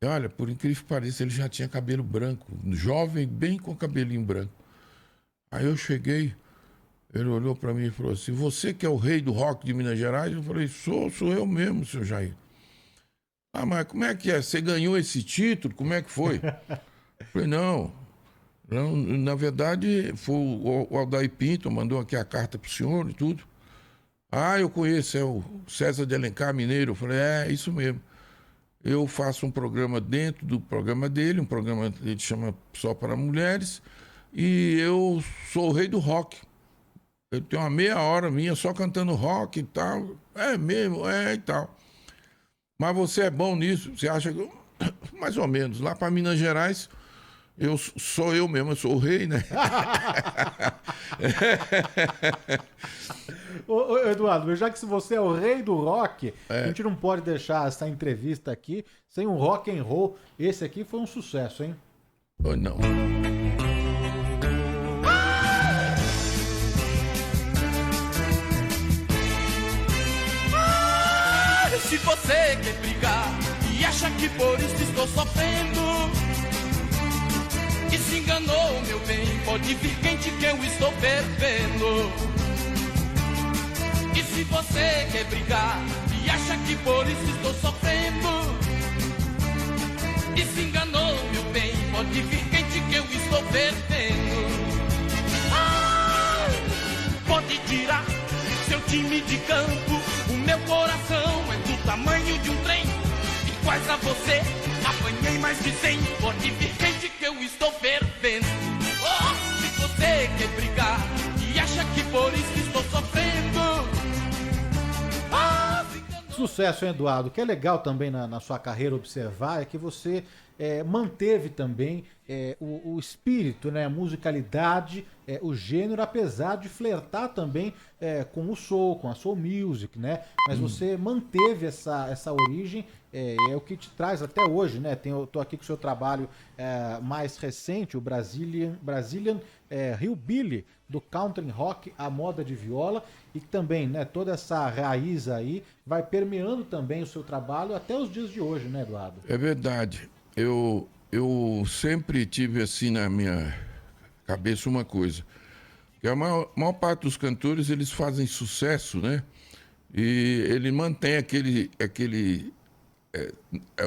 E olha, por incrível que pareça, ele já tinha cabelo branco. Jovem, bem com cabelinho branco. Aí eu cheguei. Ele olhou para mim e falou assim, você que é o rei do rock de Minas Gerais? Eu falei, sou eu mesmo, seu Jair. Ah, mas como é que é? Você ganhou esse título? Como é que foi? Eu falei, não, na verdade, foi o Aldair Pinto, mandou aqui a carta pro senhor e tudo. Ah, eu conheço, é o César de Alencar Mineiro. Eu falei, isso mesmo. Eu faço um programa dentro do programa dele, um programa que ele chama Só para Mulheres, e eu sou o rei do rock. Eu tenho uma meia hora minha só cantando rock e tal. É mesmo, e tal. Mas você é bom nisso? Você acha que... Mais ou menos. Lá para Minas Gerais, sou eu mesmo, eu sou o rei, né? Ô, Eduardo, já que você é o rei do rock, a gente não pode deixar essa entrevista aqui sem um rock and roll. Esse aqui foi um sucesso, hein? Não. Se você quer brigar e acha que por isso estou sofrendo e se enganou, meu bem, pode vir quente que eu estou fervendo. E se você quer brigar e acha que por isso estou sofrendo e se enganou, meu bem, pode vir quente que eu estou fervendo. Pode tirar seu time de campo, o meu coração é do tamanho de um trem. E quais a você, apanhei mais de 100. Pode vir quente que eu estou fervendo. Se você quer brigar e acha que por isso estou sofrendo. Sucesso, hein, Eduardo? O que é legal também na sua carreira observar é que você manteve também o espírito, né, a musicalidade, o gênero, apesar de flertar também com o soul, com a soul music, né? Mas você manteve essa origem, é o que te traz até hoje, né? Eu tô aqui com o seu trabalho mais recente, o Brazilian Hillbilly, do country rock à moda de viola, e também, né, toda essa raiz aí vai permeando também o seu trabalho até os dias de hoje, né, Eduardo? É verdade. Eu sempre tive assim na minha cabeça uma coisa, que a maior parte dos cantores, eles fazem sucesso, né? E ele mantém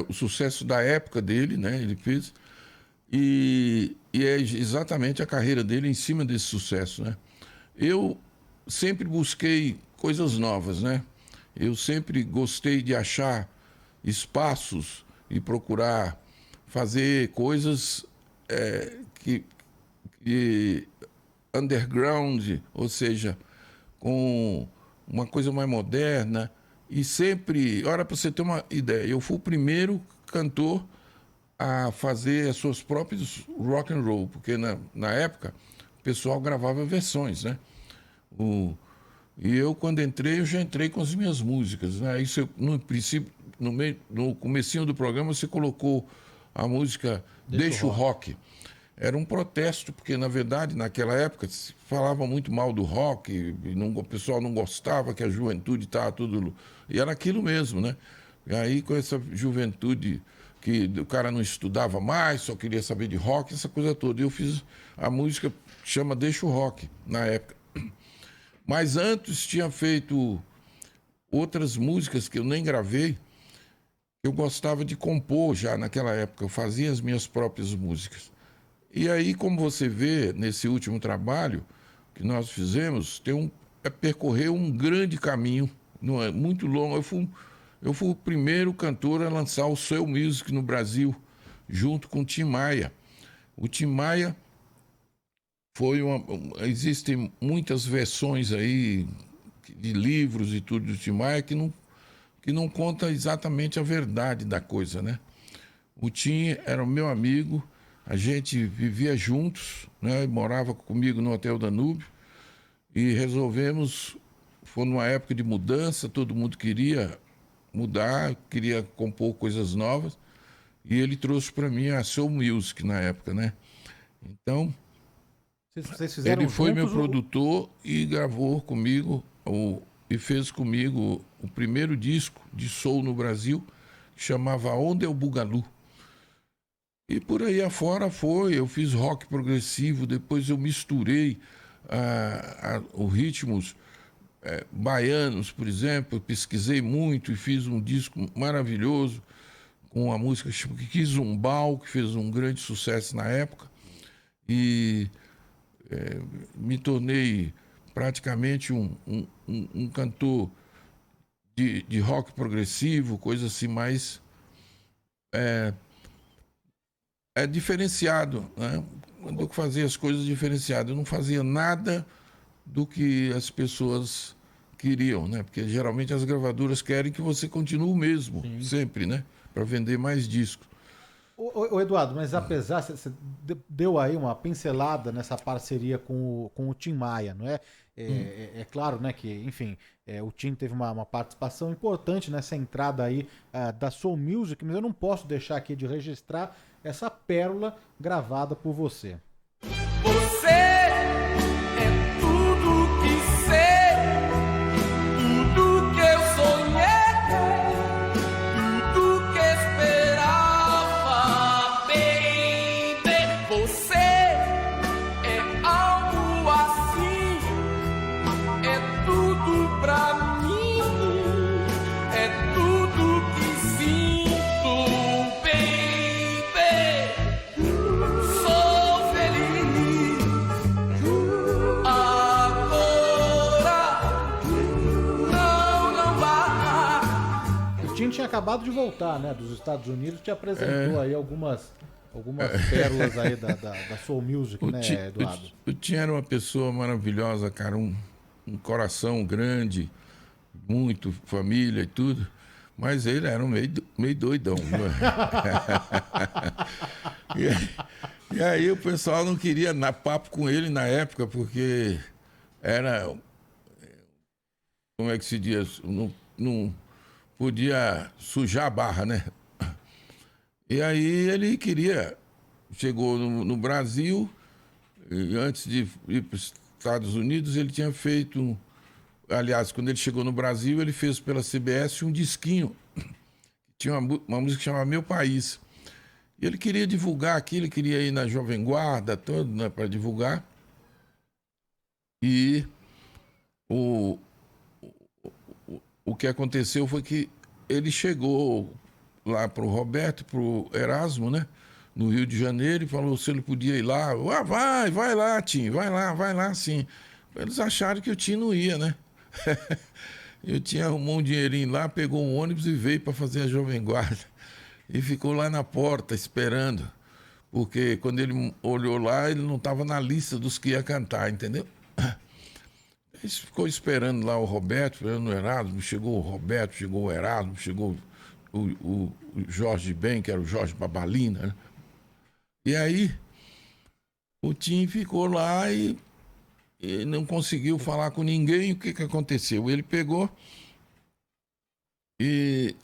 o sucesso da época dele, né? Ele fez, e é exatamente a carreira dele em cima desse sucesso, né? Eu sempre busquei coisas novas, né? Eu sempre gostei de achar espaços e procurar fazer coisas que underground, ou seja, com uma coisa mais moderna. E sempre, olha, para você ter uma ideia, eu fui o primeiro cantor a fazer as suas próprias rock and roll, porque na época o pessoal gravava versões, né? E eu, quando entrei, eu já entrei com as minhas músicas, né? Isso, no princípio, no comecinho do programa, você colocou a música Deixa o Rock. Era um protesto, porque, na verdade, naquela época, se falava muito mal do rock, o pessoal não gostava, que a juventude estava tudo... E era aquilo mesmo, né? E aí, com essa juventude que o cara não estudava mais, só queria saber de rock, essa coisa toda. Eu fiz a música que chama Deixa o Rock, na época. Mas antes tinha feito outras músicas que eu nem gravei, eu gostava de compor já naquela época, eu fazia as minhas próprias músicas. E aí, como você vê, nesse último trabalho que nós fizemos, percorrer um grande caminho, não é muito longo. Eu fui o primeiro cantor a lançar o Soul Music no Brasil, junto com o Tim Maia. O Tim Maia existem muitas versões aí de livros e tudo do Tim Maia que não conta exatamente a verdade da coisa, né? O Tim era o meu amigo, a gente vivia juntos, né? Morava comigo no Hotel Danúbio e resolvemos, foi numa época de mudança, todo mundo queria mudar, queria compor coisas novas, e ele trouxe para mim a Soul Music na época, né? Então, Vocês fizeram ele foi meu juntos produtor e gravou comigo, e fez comigo o primeiro disco de soul no Brasil, que chamava Onde é o Bugalu. E por aí afora eu fiz rock progressivo, depois eu misturei os ritmos baianos, por exemplo, eu pesquisei muito e fiz um disco maravilhoso com uma música chamada Quizumbal, que fez um grande sucesso na época, e me tornei praticamente um cantor de rock progressivo, coisa assim mais diferenciado, né? Quando eu fazia as coisas diferenciadas, eu não fazia nada do que as pessoas queriam, né? Porque geralmente as gravadoras querem que você continue o mesmo, sempre, né? Para vender mais discos. Ô Eduardo, mas apesar, você deu aí uma pincelada nessa parceria com o Tim Maia, não é? É claro, né, que, enfim, o Tim teve uma participação importante nessa entrada aí da Soul Music, mas eu não posso deixar aqui de registrar essa pérola gravada por você. Você é tudo que sei, tudo que eu sonhei, tudo que esperava, baby. Você é algo assim, é tudo pra mim, é tudo que sinto, baby. Sou feliz agora, não vá. O Tim tinha acabado de voltar, né, dos Estados Unidos, te apresentou aí algumas pérolas aí da Soul Music, né, Eduardo? O Tim era uma pessoa maravilhosa, cara, um coração grande, muito família e tudo, mas ele era meio doidão. Né? E aí o pessoal não queria papo com ele na época, porque era, como é que se diz, não podia sujar a barra, né? E aí ele chegou no Brasil, e antes de ir para os Estados Unidos, ele tinha feito, aliás, quando ele chegou no Brasil, ele fez pela CBS um disquinho, tinha uma música que chamava Meu País. E ele queria divulgar aqui, ele queria ir na Jovem Guarda, todo, né, para divulgar. E o que aconteceu foi que ele chegou lá para o Roberto, para o Erasmo, né, no Rio de Janeiro, e falou se ele podia ir lá. Vai lá, Tim, vai lá, sim. Eles acharam que o Tim não ia, né? Eu tinha arrumado um dinheirinho lá, pegou um ônibus e veio para fazer a Jovem Guarda. E ficou lá na porta esperando, porque quando ele olhou lá, ele não estava na lista dos que ia cantar, entendeu? Ele ficou esperando lá o Roberto, esperando o Erasmo, chegou o Roberto, chegou o Erasmo, chegou o Jorge Ben, que era o Jorge Babalina, né? E aí o Tim ficou lá e não conseguiu falar com ninguém. O que aconteceu? Ele pegou e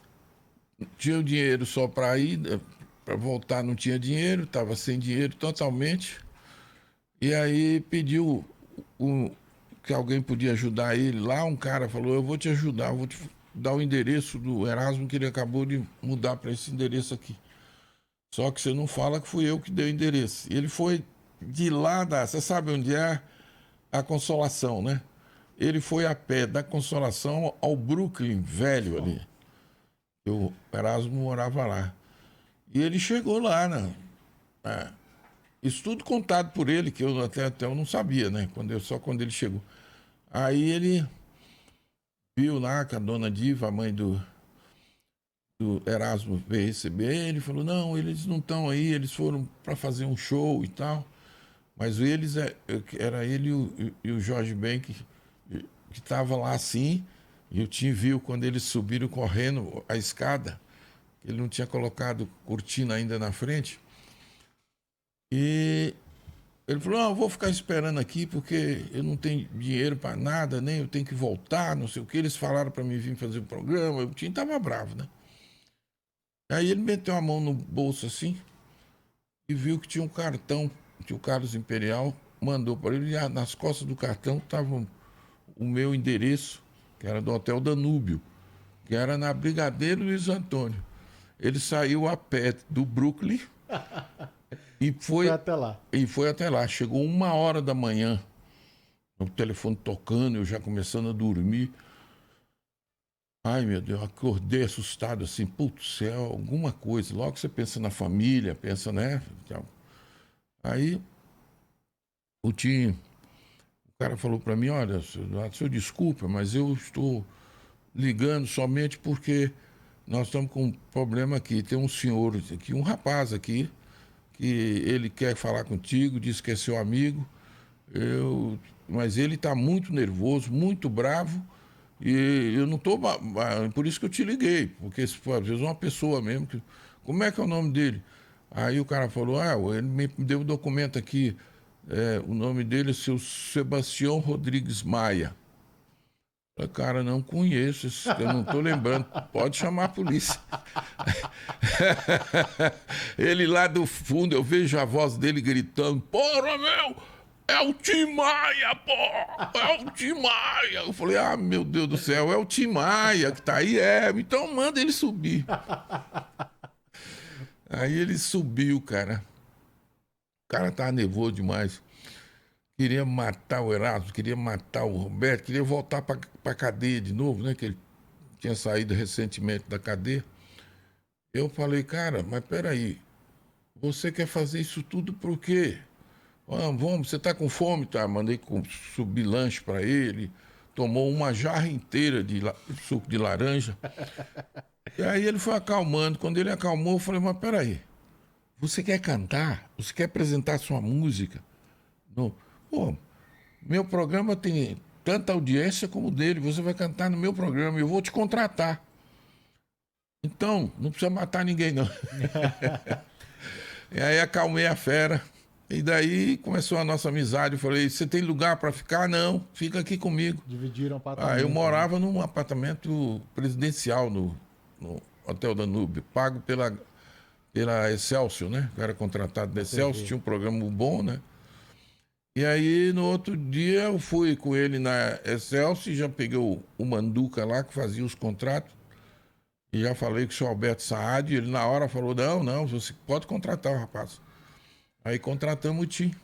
tinha o dinheiro só para ir, para voltar não tinha dinheiro, estava sem dinheiro totalmente. E aí pediu que alguém podia ajudar ele lá. Um cara falou, eu vou te ajudar, eu vou te dar o endereço do Erasmo, que ele acabou de mudar para esse endereço aqui. Só que você não fala que fui eu que dei o endereço. E ele foi de lá você sabe onde é a Consolação, né? ele foi a pé da Consolação ao Brooklyn velho ali. O Erasmo morava lá. E ele chegou lá, né? Isso tudo contado por ele, que eu até eu não sabia, né? Só quando ele chegou. Aí ele viu lá que a dona Diva, a mãe do Erasmo, veio receber ele, falou, não, eles não estão aí, eles foram para fazer um show e tal. Mas era ele e o Jorge Ben que estava lá assim, e o Tim viu quando eles subiram correndo a escada, ele não tinha colocado cortina ainda na frente, e ele falou, não, eu vou ficar esperando aqui porque eu não tenho dinheiro para nada, nem eu tenho que voltar, não sei o que. Eles falaram para mim vir fazer o programa, o Tim estava bravo, né? Aí ele meteu a mão no bolso assim e viu que tinha um cartão que o Carlos Imperial mandou para ele, e nas costas do cartão estava o meu endereço, que era do Hotel Danúbio, que era na Brigadeiro Luiz Antônio. Ele saiu a pé do Brooklyn e foi até lá. E foi até lá. Chegou 1h da manhã, o telefone tocando, eu já começando a dormir. Ai, meu Deus, acordei assustado assim, putz, é alguma coisa. Logo você pensa na família, pensa, né? Aí o cara falou para mim, olha, senhor, desculpa, mas eu estou ligando somente porque nós estamos com um problema aqui. Tem um senhor aqui, um rapaz aqui, que ele quer falar contigo, diz que é seu amigo, mas ele está muito nervoso, muito bravo, e eu não estou... Por isso que eu te liguei, porque às vezes uma pessoa mesmo... Como é que é o nome dele? Aí o cara falou, ele me deu um documento aqui, o nome dele é seu Sebastião Rodrigues Maia. Eu falei, cara, não conheço, eu não estou lembrando, pode chamar a polícia. Ele lá do fundo, eu vejo a voz dele gritando, porra, meu, é o Tim Maia, pô, é o Tim Maia. Eu falei, meu Deus do céu, é o Tim Maia que tá aí, então manda ele subir. Aí ele subiu, cara. O cara tava nervoso demais. Queria matar o Erasmo, queria matar o Roberto, queria voltar pra cadeia de novo, né? Que ele tinha saído recentemente da cadeia. Eu falei, cara, mas peraí, você quer fazer isso tudo por quê? Vamos, você tá com fome? Tá, mandei subir lanche para ele, tomou uma jarra inteira de suco de laranja. E aí ele foi acalmando. Quando ele acalmou, eu falei, mas peraí, você quer cantar? Você quer apresentar sua música? Não. Pô, meu programa tem tanta audiência como o dele, você vai cantar no meu programa, eu vou te contratar. Então, não precisa matar ninguém, não. E aí acalmei a fera. E daí começou a nossa amizade. Eu falei, você tem lugar para ficar? Não, fica aqui comigo. Dividiram apartamento. Eu morava num apartamento presidencial no Hotel Danúbio, pago pela Excelsior, né? Eu era contratado da Excelsior, tinha um programa bom, né? E aí, no outro dia, eu fui com ele na Excelsior, já peguei o Manduca lá, que fazia os contratos, e já falei com o senhor Alberto Saad, ele na hora falou, não, você pode contratar o rapaz. Aí contratamos o Tim.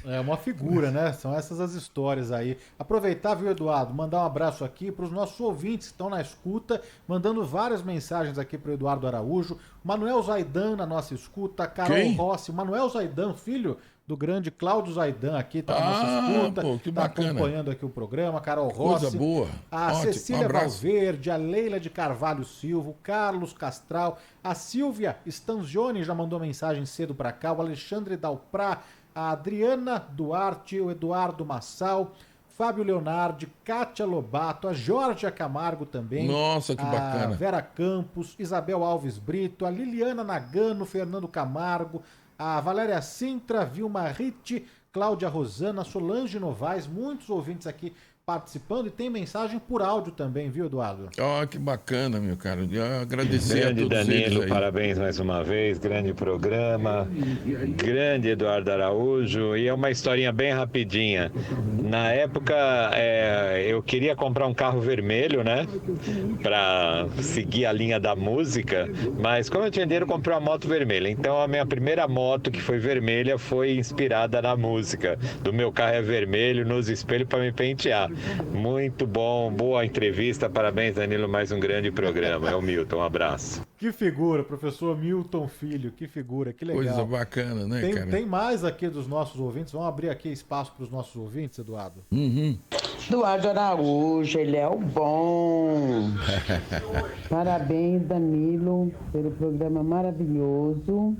É uma figura, né? São essas as histórias aí. Aproveitar, viu, Eduardo, mandar um abraço aqui para os nossos ouvintes que estão na escuta, mandando várias mensagens aqui para o Eduardo Araújo. Manuel Zaidan na nossa escuta, Carol Rossi, Manuel Zaidan, filho do grande Cláudio Zaidan aqui, tá na nossa escuta, pô, que tá bacana. acompanhando aqui o programa, Carol Rossi. Coisa boa. A Ótimo. Cecília Valverde, a Leila de Carvalho Silva, o Carlos Castral, a Silvia Stanzioni já mandou mensagem cedo para cá, o Alexandre Dalprá, a Adriana Duarte, o Eduardo Massal, Fábio Leonardi, Kátia Lobato, a Georgia Camargo também. Nossa, que bacana. A Vera Campos, Isabel Alves Brito, a Liliana Nagano, Fernando Camargo, a Valéria Sintra, Vilma Ritti, Cláudia Rosana, Solange Novaes, muitos ouvintes aqui participando e tem mensagem por áudio também, viu, Eduardo? Ó, que bacana, meu cara. Eu agradecer Grande a todos Danilo, eles aí. parabéns mais uma vez, grande programa, grande Eduardo Araújo, e é uma historinha bem rapidinha. Na época, eu queria comprar um carro vermelho, né, para seguir a linha da música, mas como eu tinha dinheiro, eu comprei uma moto vermelha. Então a minha primeira moto, que foi vermelha, foi inspirada na música. Do meu carro é vermelho, nos espelhos para me pentear. Muito bom, boa entrevista, parabéns Danilo, mais um grande programa. É o Milton, um abraço. Que figura, professor Milton Filho, que figura, que legal. Coisa bacana, né, cara? Tem mais aqui dos nossos ouvintes, vamos abrir aqui espaço para os nossos ouvintes, Eduardo? Eduardo Araújo, ele é o bom. Parabéns, Danilo, pelo programa maravilhoso.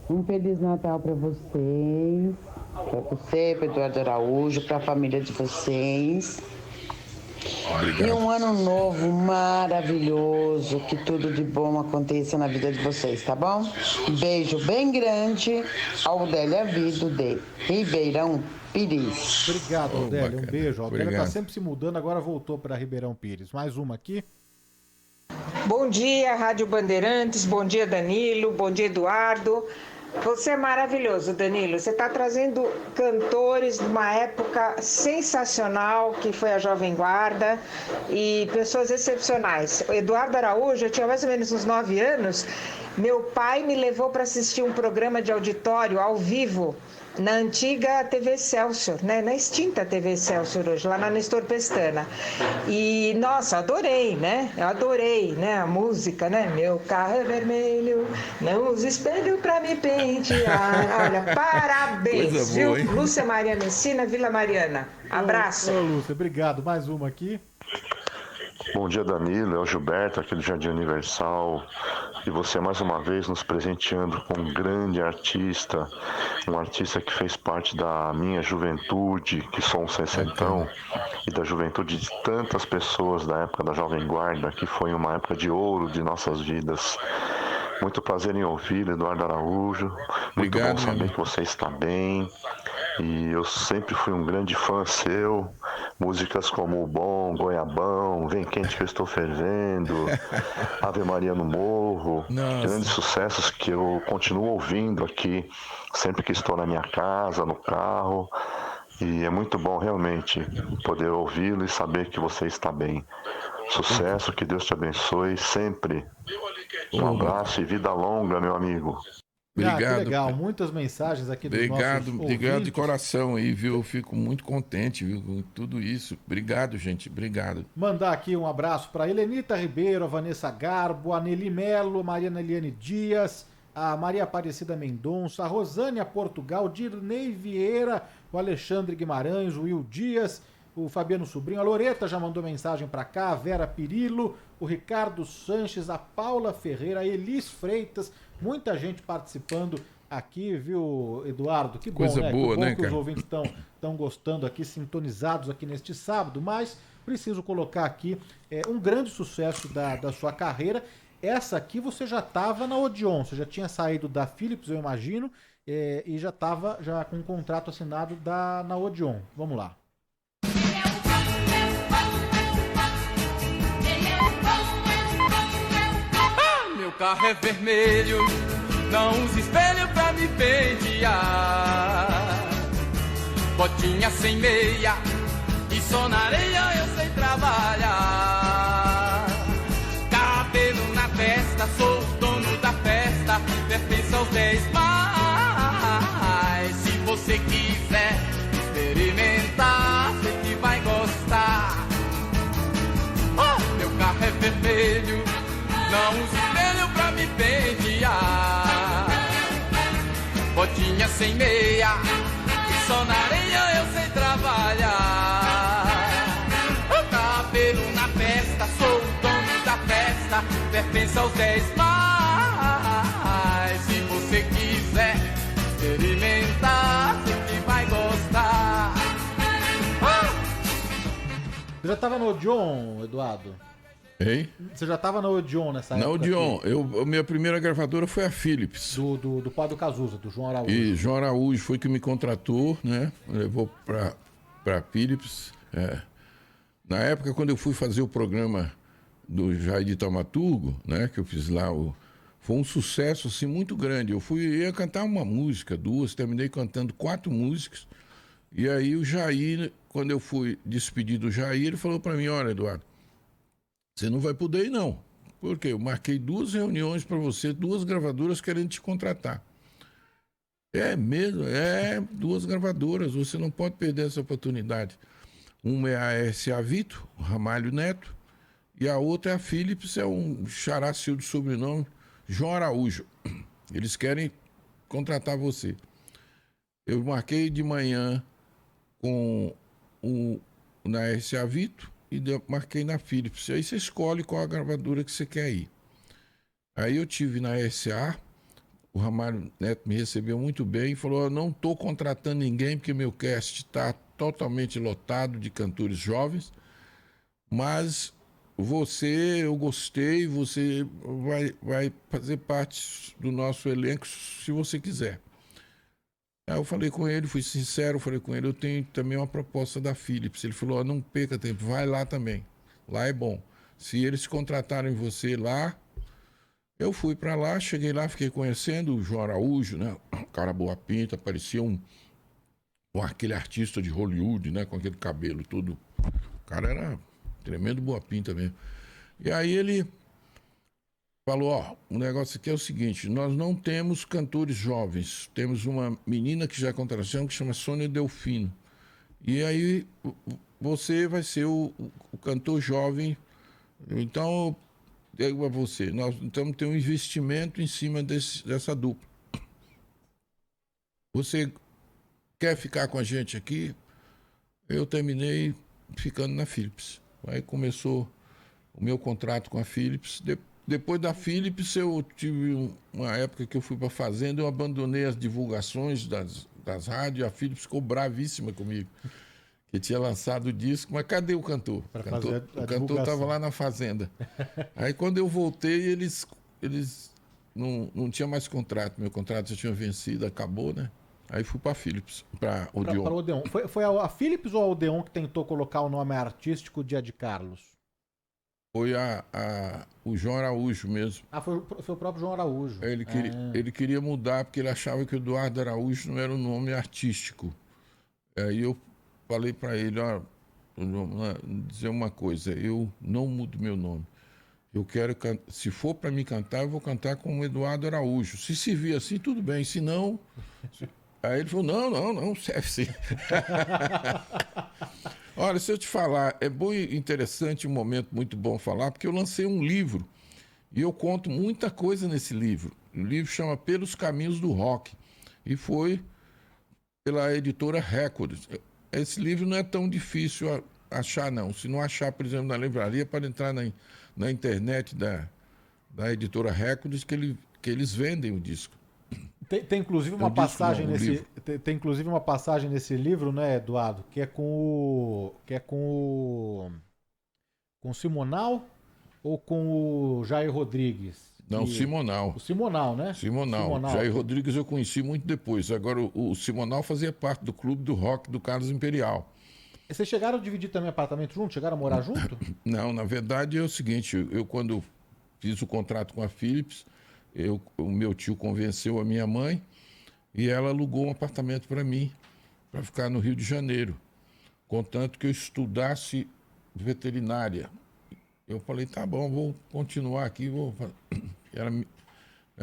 Um Feliz Natal para vocês, para você, para Eduardo Araújo, para a família de vocês. Obrigado. E um ano novo maravilhoso, que tudo de bom aconteça na vida de vocês, tá bom? Beijo bem grande ao Odélia Vido de Ribeirão Pires. Obrigado, Odélia, um bacana. beijo. A Odélia Obrigado. está sempre se mudando, agora voltou para Ribeirão Pires. Mais uma aqui. Bom dia, Rádio Bandeirantes, bom dia, Danilo, bom dia, Eduardo. Você é maravilhoso, Danilo. Você está trazendo cantores de uma época sensacional, que foi a Jovem Guarda, e pessoas excepcionais. O Eduardo Araújo, eu tinha mais ou menos uns 9 anos, meu pai me levou para assistir um programa de auditório ao vivo, na antiga TV Excelsior, né? Na extinta TV Excelsior hoje, lá na Nestor Pestana. E, nossa, adorei, né? Eu adorei, né? A música, né? Meu carro é vermelho, não uso espelho pra me pentear. Olha, parabéns, Coisa viu? boa, hein? Lúcia Maria Messina, Vila Mariana. Abraço. Ô, Lúcia, obrigado. Mais uma aqui. Bom dia, Danilo. É o Gilberto, aqui do Jardim Universal. E você, mais uma vez, nos presenteando com um grande artista. Um artista que fez parte da minha juventude, que sou um sessentão, e da juventude de tantas pessoas da época da Jovem Guarda, que foi uma época de ouro de nossas vidas. Muito prazer em ouvir, Eduardo Araújo. Muito Obrigado, bom saber meu. que você está bem. E eu sempre fui um grande fã seu. Músicas como O Bom, Goiabão, Vem Quente Que Eu Estou Fervendo, Ave Maria no Morro. Nossa. Grandes sucessos que eu continuo ouvindo aqui, sempre que estou na minha casa, no carro. E é muito bom realmente poder ouvi-lo e saber que você está bem. Sucesso, que Deus te abençoe sempre. Um abraço e vida longa, meu amigo. Que Obrigado. legal, muitas mensagens aqui dos Obrigado, nossos obrigado de ouvintes. coração aí, viu? Eu fico muito contente, viu, com tudo isso. Obrigado, gente. Obrigado. Mandar aqui um abraço para Helenita Ribeiro, a Vanessa Garbo, a Nelly Melo, Mariana Eliane Dias, a Maria Aparecida Mendonça, a Rosânia Portugal, Dirnei Vieira, o Alexandre Guimarães, o Will Dias, o Fabiano Sobrinho, a Loreta já mandou mensagem para cá, a Vera Pirillo, o Ricardo Sanches, a Paula Ferreira, a Elis Freitas, muita gente participando aqui, viu, Eduardo? Que bom, Coisa né? boa, Que bom né, que os cara? ouvintes estão gostando aqui, sintonizados aqui neste sábado, mas preciso colocar aqui um grande sucesso da sua carreira. Essa aqui você já estava na Odeon, você já tinha saído da Philips, eu imagino, e já estava com um contrato assinado na Odeon. Vamos lá. Meu carro é vermelho, não usa espelho pra me pentear. Botinha sem meia e só na areia eu sei trabalhar. Cabelo na testa, sou o dono da festa, pertence aos 10 mais. Se você quiser experimentar, sei que vai gostar. Oh, meu carro é vermelho, não uso espelho pra me pentear. Botinha sem meia e só na areia eu sei trabalhar. O cabelo na festa, sou o dono da festa, pertence aos 10 mais. Se você quiser experimentar, sei que vai gostar. Você já estava no Odeon, Eduardo? Hein? Você já estava na Odeon nessa Na época? Odeon, a minha primeira gravadora foi a Philips. Do pai do Cazuza, do João Araújo. E João Araújo foi que me contratou, né? Levou pra para Philips. Na época, quando eu fui fazer o programa do Jair de Taumaturgo, né, que eu fiz lá, foi um sucesso assim, muito grande. Eu ia cantar uma música, 2, terminei cantando 4 músicas. E aí o Jair, quando eu fui despedir do Jair, ele falou para mim: olha, Eduardo, você não vai poder ir, não. Porque eu marquei 2 reuniões para você, 2 gravadoras querendo te contratar. É mesmo, 2 gravadoras, você não pode perder essa oportunidade. Uma é a RCA Vito, o Ramalho Neto, e a outra é a Philips, é um xará seu de sobrenome, João Araújo. Eles querem contratar você. Eu marquei de manhã na RCA Vito e marquei na Philips. Aí você escolhe qual a gravadora que você quer ir. Aí eu tive na RCA, o Ramalho Neto me recebeu muito bem e falou: eu não estou contratando ninguém porque meu cast está totalmente lotado de cantores jovens, mas eu gostei, você vai fazer parte do nosso elenco se você quiser. Aí eu falei com ele, fui sincero, falei com ele: eu tenho também uma proposta da Philips. Ele falou: não perca tempo, vai lá também, lá é bom. Se eles contratarem você lá, eu fui para lá, cheguei lá, fiquei conhecendo o João Araújo, né? Um cara boa pinta, parecia aquele artista de Hollywood, né? Com aquele cabelo todo. O cara era tremendo boa pinta mesmo. E aí ele falou: ó, o negócio aqui é o seguinte, nós não temos cantores jovens, temos uma menina que já é contratação, que chama Sônia Delfino. E aí você vai ser o cantor jovem. Então, digo a você, nós temos que ter um investimento em cima dessa dupla. Você quer ficar com a gente aqui? Eu terminei ficando na Philips. Aí começou o meu contrato com a Philips. Depois da Philips, eu tive uma época que eu fui para a Fazenda, eu abandonei as divulgações das rádios, a Philips ficou bravíssima comigo, que tinha lançado o disco, mas cadê o cantor? O cantor estava lá na Fazenda. Aí quando eu voltei, eles não tinham mais contrato, meu contrato já tinha vencido, acabou, né? Aí fui para a Philips, para Odeon. Para Odeon. Foi a Philips ou a Odeon que tentou colocar o nome artístico de Ed Carlos? Foi o João Araújo mesmo. Foi o próprio João Araújo. Ele queria mudar porque ele achava que o Eduardo Araújo não era um nome artístico. Aí eu falei para ele: ó, dizer uma coisa, eu não mudo meu nome. Eu quero, se for para me cantar, eu vou cantar com o Eduardo Araújo. Se servir assim, tudo bem. Se não... Aí ele falou: não, serve sim. Olha, se eu te falar, é bom e interessante, um momento muito bom falar, porque eu lancei um livro e eu conto muita coisa nesse livro. O livro chama Pelos Caminhos do Rock e foi pela editora Records. Esse livro não é tão difícil achar, não. Se não achar, por exemplo, na livraria, para entrar na internet da editora Records, que eles vendem o disco. Tem inclusive uma passagem tem inclusive uma passagem nesse livro, né, Eduardo, que é com o Simonal ou com o Jair Rodrigues? Não, Simonal. O Simonal, né? Simonal. Jair Rodrigues eu conheci muito depois. Agora o Simonal fazia parte do clube do rock do Carlos Imperial. E vocês chegaram a dividir também apartamento junto? Chegaram a morar junto? Não, na verdade é o seguinte, eu quando fiz o contrato com a Philips, o meu tio convenceu a minha mãe e ela alugou um apartamento para mim, para ficar no Rio de Janeiro, contanto que eu estudasse veterinária. Eu falei: tá bom, vou continuar aqui,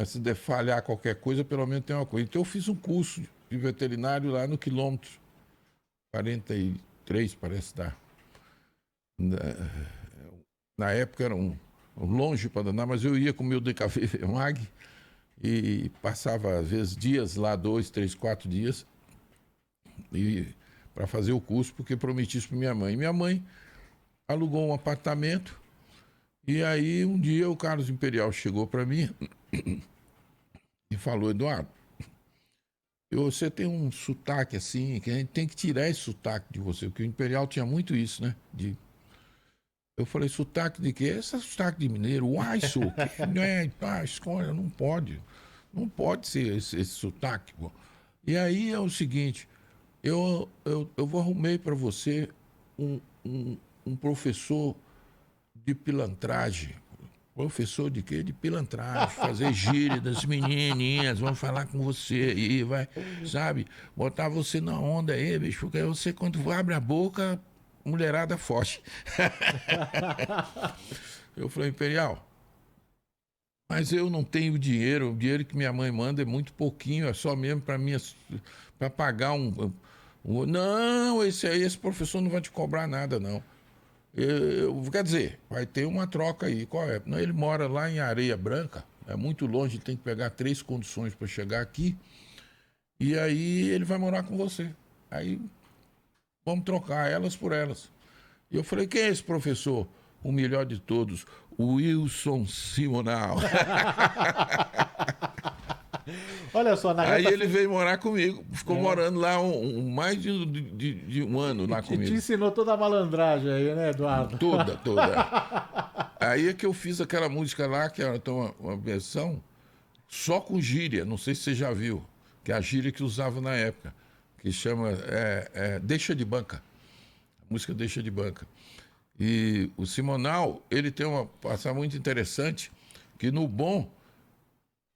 se falhar qualquer coisa, pelo menos tem uma coisa. Então eu fiz um curso de veterinário lá no quilômetro 43, parece dar. Na época era longe para danar, mas eu ia com o meu DKV Mag e passava, às vezes, dias lá, 2, 3, 4 dias, para fazer o curso, porque prometi isso para minha mãe. Minha mãe alugou um apartamento e aí um dia o Carlos Imperial chegou para mim e falou: Eduardo, você tem um sotaque assim, que a gente tem que tirar esse sotaque de você, porque o Imperial tinha muito isso, né? Eu falei: sotaque de quê? Esse sotaque de mineiro. Uai, sou. Escolha, não pode. Não pode ser esse sotaque. Pô. E aí é o seguinte, eu arrumei para você um professor de pilantragem. Professor de quê? De pilantragem, fazer gíria das menininhas, vão falar com você aí, vai, sabe? Botar você na onda aí, bicho, porque você, quando abre a boca, mulherada foge. Eu falei, Imperial, mas eu não tenho dinheiro, o dinheiro que minha mãe manda é muito pouquinho, é só mesmo para pagar Não, esse professor não vai te cobrar nada, não. Quer dizer, vai ter uma troca aí. Qual é? Não, ele mora lá em Areia Branca, é muito longe, ele tem que pegar 3 conduções para chegar aqui, e aí ele vai morar com você. Aí vamos trocar elas por elas. E eu falei, quem é esse professor? O melhor de todos, o Wilson Simonal. Olha só, Aí ele veio morar comigo, ficou morando lá mais de um ano lá comigo. Te ensinou toda a malandragem aí, né, Eduardo? Toda. Aí é que eu fiz aquela música lá, que era uma versão só com gíria, não sei se você já viu, que é a gíria que usava na época, que chama Deixa de Banca. A música Deixa de Banca. E o Simonal, ele tem uma passagem muito interessante, que no bom,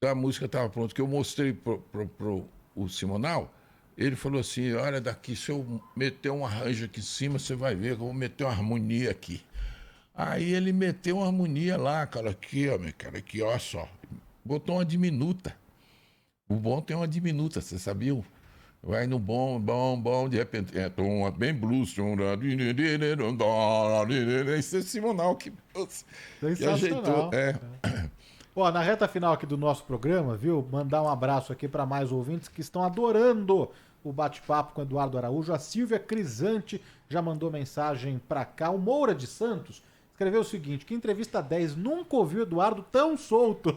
a música estava pronta, que eu mostrei pro Simonal, ele falou assim, olha daqui, se eu meter um arranjo aqui em cima, você vai ver que eu vou meter uma harmonia aqui. Aí ele meteu uma harmonia lá, cara, aqui, ó, meu cara, aqui, ó só. Botou uma diminuta. O bom tem uma diminuta, você sabia? Vai no bom, de repente, bem blues. Esse é Simonal que ajeitou. Ó, na reta final aqui do nosso programa, viu? Mandar um abraço aqui para mais ouvintes que estão adorando o bate-papo com o Eduardo Araújo. A Silvia Crisante já mandou mensagem para cá. O Moura de Santos escreveu o seguinte, que entrevista 10, nunca ouviu o Eduardo tão solto.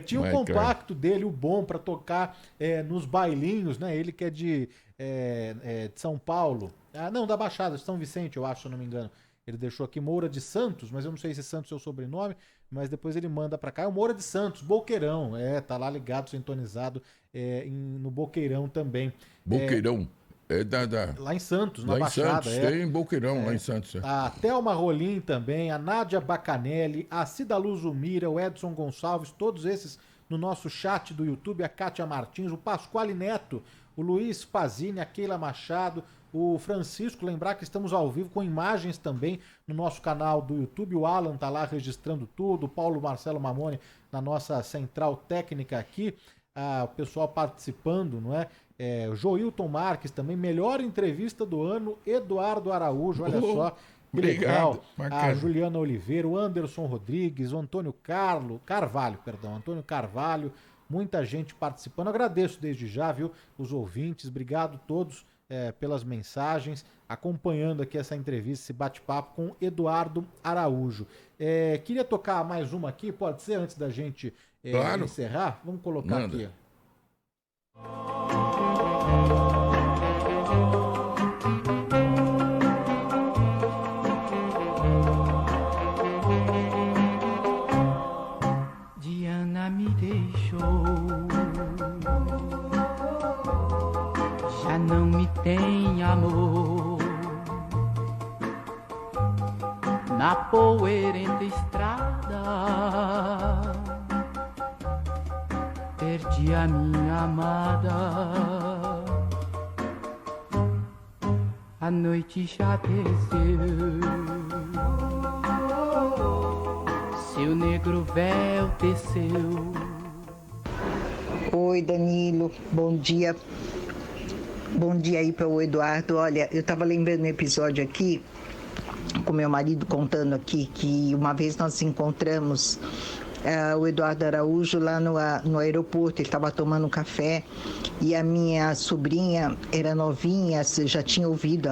Tinha um compacto dele, o bom, para tocar nos bailinhos, né? Ele que é de São Paulo. Não, da Baixada, de São Vicente, eu acho, se eu não me engano. Ele deixou aqui Moura de Santos, mas eu não sei se Santos é o sobrenome, mas depois ele manda pra cá. É o Moura de Santos, Boqueirão. Tá lá ligado, sintonizado no Boqueirão também. Boqueirão. Lá em Santos, na lá Baixada. Santos, tem em Boqueirão, lá em Santos. A Thelma Rolim também, a Nádia Bacanelli, a Cida Luzumira, o Edson Gonçalves, todos esses no nosso chat do YouTube, a Kátia Martins, o Pasquale Neto, o Luiz Pazini, a Keila Machado, o Francisco, lembrar que estamos ao vivo com imagens também no nosso canal do YouTube, o Alan tá lá registrando tudo, o Paulo Marcelo Mamone na nossa central técnica aqui, o pessoal participando, não é? O Joilton Marques também, melhor entrevista do ano, Eduardo Araújo, olha só, que legal. A Juliana Oliveira, o Anderson Rodrigues, o Antônio Carvalho, muita gente participando. Agradeço desde já, viu, os ouvintes, obrigado todos pelas mensagens, acompanhando aqui essa entrevista, esse bate-papo com Eduardo Araújo. Queria tocar mais uma aqui, pode ser, antes da gente encerrar? Vamos colocar aqui. Diana me deixou, já não me tem amor, na poeirenta estrada perdi a minha amada. A noite já desceu, seu negro véu teceu. Oi, Danilo, bom dia. Bom dia aí para o Eduardo. Olha, eu estava lembrando um episódio aqui, com meu marido contando aqui, que uma vez nós nos encontramos o Eduardo Araújo lá no aeroporto. Ele estava tomando um café e a minha sobrinha era novinha, já tinha ouvido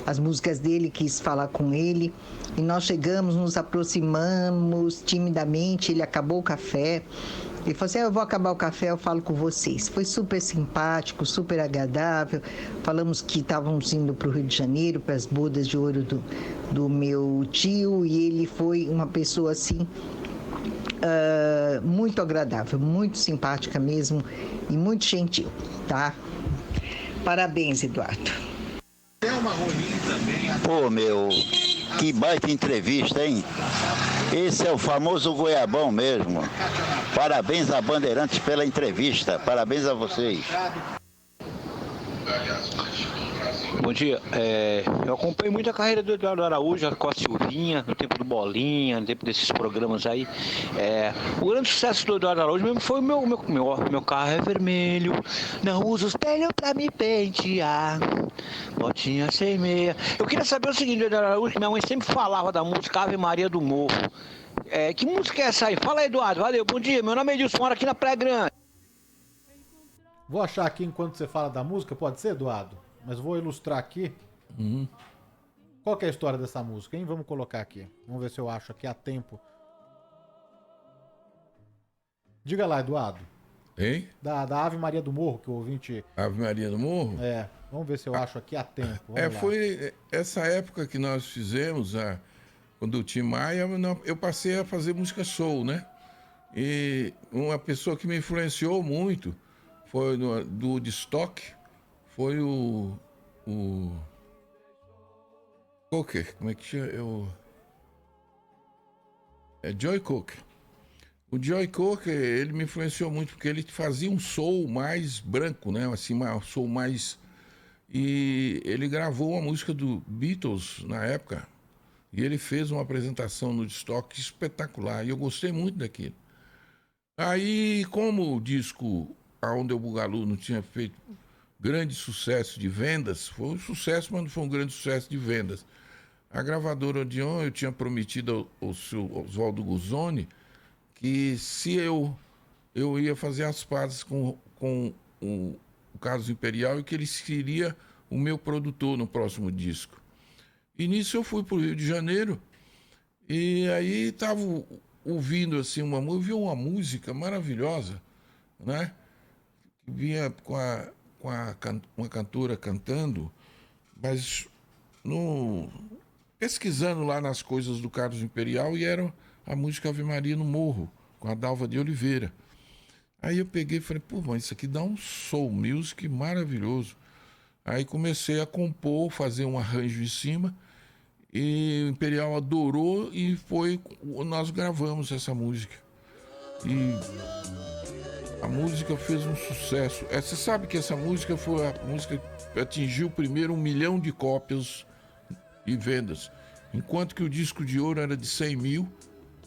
as músicas dele, quis falar com ele, e nós chegamos, nos aproximamos timidamente. Ele acabou o café, ele falou assim, eu vou acabar o café, eu falo com vocês. Foi super simpático, super agradável. Falamos que estávamos indo para o Rio de Janeiro, para as bodas de ouro do meu tio, e ele foi uma pessoa assim muito agradável, muito simpática mesmo e muito gentil, tá? Parabéns, Eduardo. Pô, meu, que baita entrevista, hein? Esse é o famoso goiabão mesmo. Parabéns a Bandeirantes pela entrevista. Parabéns a vocês. Bom dia. Eu acompanho muito a carreira do Eduardo Araújo com a Silvinha, no tempo do Bolinha, no tempo desses programas aí. O grande sucesso do Eduardo Araújo mesmo foi meu carro é vermelho, não uso espelho pra me pentear, botinha sem meia. Eu queria saber o seguinte do Eduardo Araújo, que minha mãe sempre falava da música Ave Maria do Morro. Que música é essa aí? Fala aí, Eduardo. Valeu, bom dia. Meu nome é Edilson, moro aqui na Praia Grande. Vou achar aqui enquanto você fala da música, pode ser, Eduardo? Mas vou ilustrar aqui. Qual que é a história dessa música, hein? Vamos colocar aqui. Vamos ver se eu acho aqui a tempo. Diga lá, Eduardo. Hein? Da Ave Maria do Morro, que o ouvinte... Ave Maria do Morro? Vamos ver se eu acho aqui a tempo. Foi essa época que nós fizemos, quando o Tim Maia, eu passei a fazer música soul, né? E uma pessoa que me influenciou muito foi do Woodstock, foi o Cocker, como é que chama? Joy Cocker. O Joy Cocker, ele me influenciou muito, porque ele fazia um soul mais branco, né? Assim, um soul mais... E ele gravou uma música do Beatles na época, e ele fez uma apresentação no Woodstock espetacular, e eu gostei muito daquilo. Aí, como o disco Aonde o Bugalu não tinha feito grande sucesso de vendas, foi um sucesso, mas não foi um grande sucesso de vendas. A gravadora Odeon, eu tinha prometido ao seu Oswaldo Guzoni que se eu ia fazer as pazes com o Carlos Imperial e que ele seria o meu produtor no próximo disco. E nisso eu fui para o Rio de Janeiro e aí estava ouvindo assim, eu vi uma música maravilhosa, né? Que vinha com uma cantora cantando, mas pesquisando lá nas coisas do Carlos Imperial, e era a música Ave Maria no Morro, com a Dalva de Oliveira. Aí eu peguei e falei, pô, mas isso aqui dá um soul music maravilhoso. Aí comecei a compor, fazer um arranjo em cima, e o Imperial adorou e nós gravamos essa música. E a música fez um sucesso. Você sabe que essa música foi a música que atingiu primeiro 1 milhão de cópias e vendas, enquanto que o disco de ouro era de 100 mil.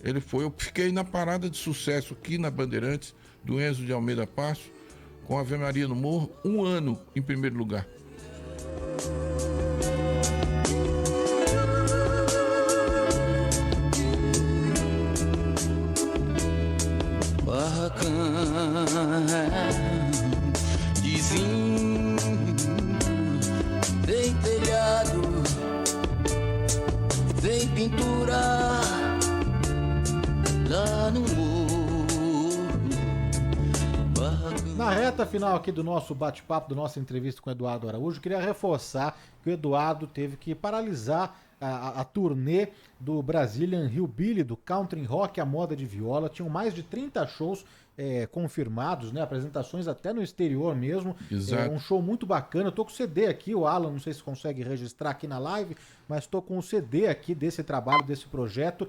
Eu fiquei na parada de sucesso aqui na Bandeirantes, do Enzo de Almeida Passo, com Ave Maria no Morro, 1 ano em primeiro lugar. Vizinho, tem telhado, tem pintura lá no morro. Na reta final aqui do nosso bate-papo, do nossa entrevista com o Eduardo Araújo, queria reforçar que o Eduardo teve que paralisar a turnê do Brazilian Hillbilly, do Country Rock à Moda de Viola. Tinham mais de 30 shows confirmados, né? Apresentações até no exterior mesmo. Exato. Um show muito bacana. Eu tô com o CD aqui, o Alan, não sei se consegue registrar aqui na live, mas tô com o CD aqui desse trabalho, desse projeto,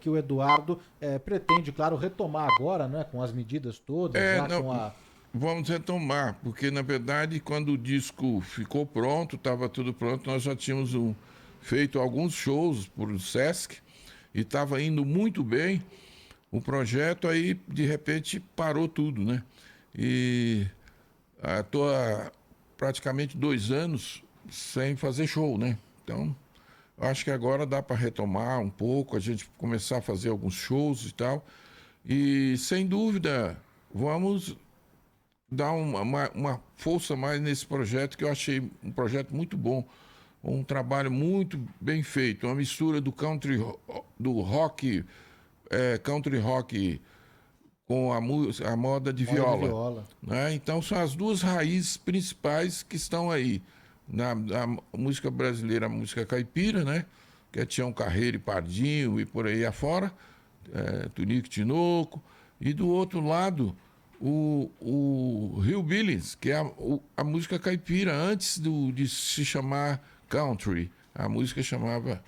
que o Eduardo pretende, claro, retomar agora, né? Com as medidas todas, Vamos retomar, porque na verdade quando o disco ficou pronto, estava tudo pronto, nós já tínhamos feito alguns shows por o Sesc e estava indo muito bem o projeto, aí de repente parou tudo, né? E estou há praticamente 2 anos sem fazer show, né? Então, eu acho que agora dá para retomar um pouco, a gente começar a fazer alguns shows e tal. E sem dúvida, vamos dar uma força mais nesse projeto, que eu achei um projeto muito bom, um trabalho muito bem feito, uma mistura do rock, country rock com a moda de viola. Né? Então são as duas raízes principais que estão aí. Na música brasileira, a música caipira, né? Que é Tião Carreiro e Pardinho e por aí afora, Tunico e Tinoco. E do outro lado, o Hillbillies, que é a música caipira, antes de se chamar country. A música chamava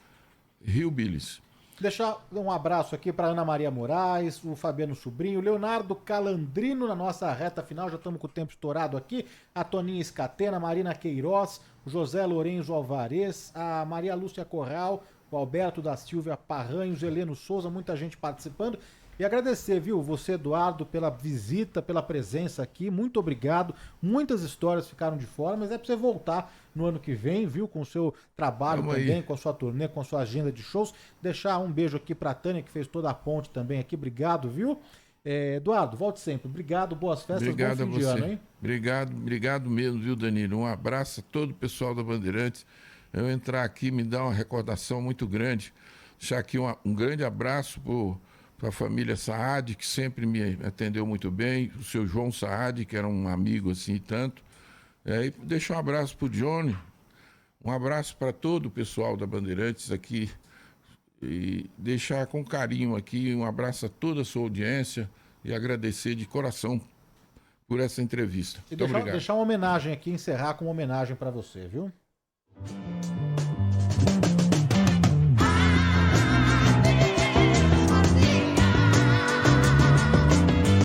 Hillbillies. Deixar um abraço aqui para Ana Maria Moraes, o Fabiano Sobrinho, o Leonardo Calandrino na nossa reta final, já estamos com o tempo estourado aqui, a Toninha Escatena, a Marina Queiroz, o José Lourenço Alvarez, a Maria Lúcia Corral, o Alberto da Silva Parranhos, Heleno Souza, muita gente participando. E agradecer, viu, você, Eduardo, pela visita, pela presença aqui. Muito obrigado. Muitas histórias ficaram de fora, mas é para você voltar no ano que vem, viu, com o seu trabalho também, com a sua turnê, com a sua agenda de shows. Deixar um beijo aqui para a Tânia, que fez toda a ponte também aqui. Obrigado, viu? Eduardo, volte sempre. Obrigado, boas festas, obrigado bom fim de ano, hein? Obrigado mesmo, viu, Danilo? Um abraço a todo o pessoal da Bandeirantes. Eu entrar aqui me dá uma recordação muito grande. Deixar aqui um grande abraço para a família Saad, que sempre me atendeu muito bem, o seu João Saad, que era um amigo assim e tanto. E deixar um abraço para o Johnny, um abraço para todo o pessoal da Bandeirantes aqui, e deixar com carinho aqui um abraço a toda a sua audiência e agradecer de coração por essa entrevista. E deixar uma homenagem aqui, encerrar com uma homenagem para você, viu?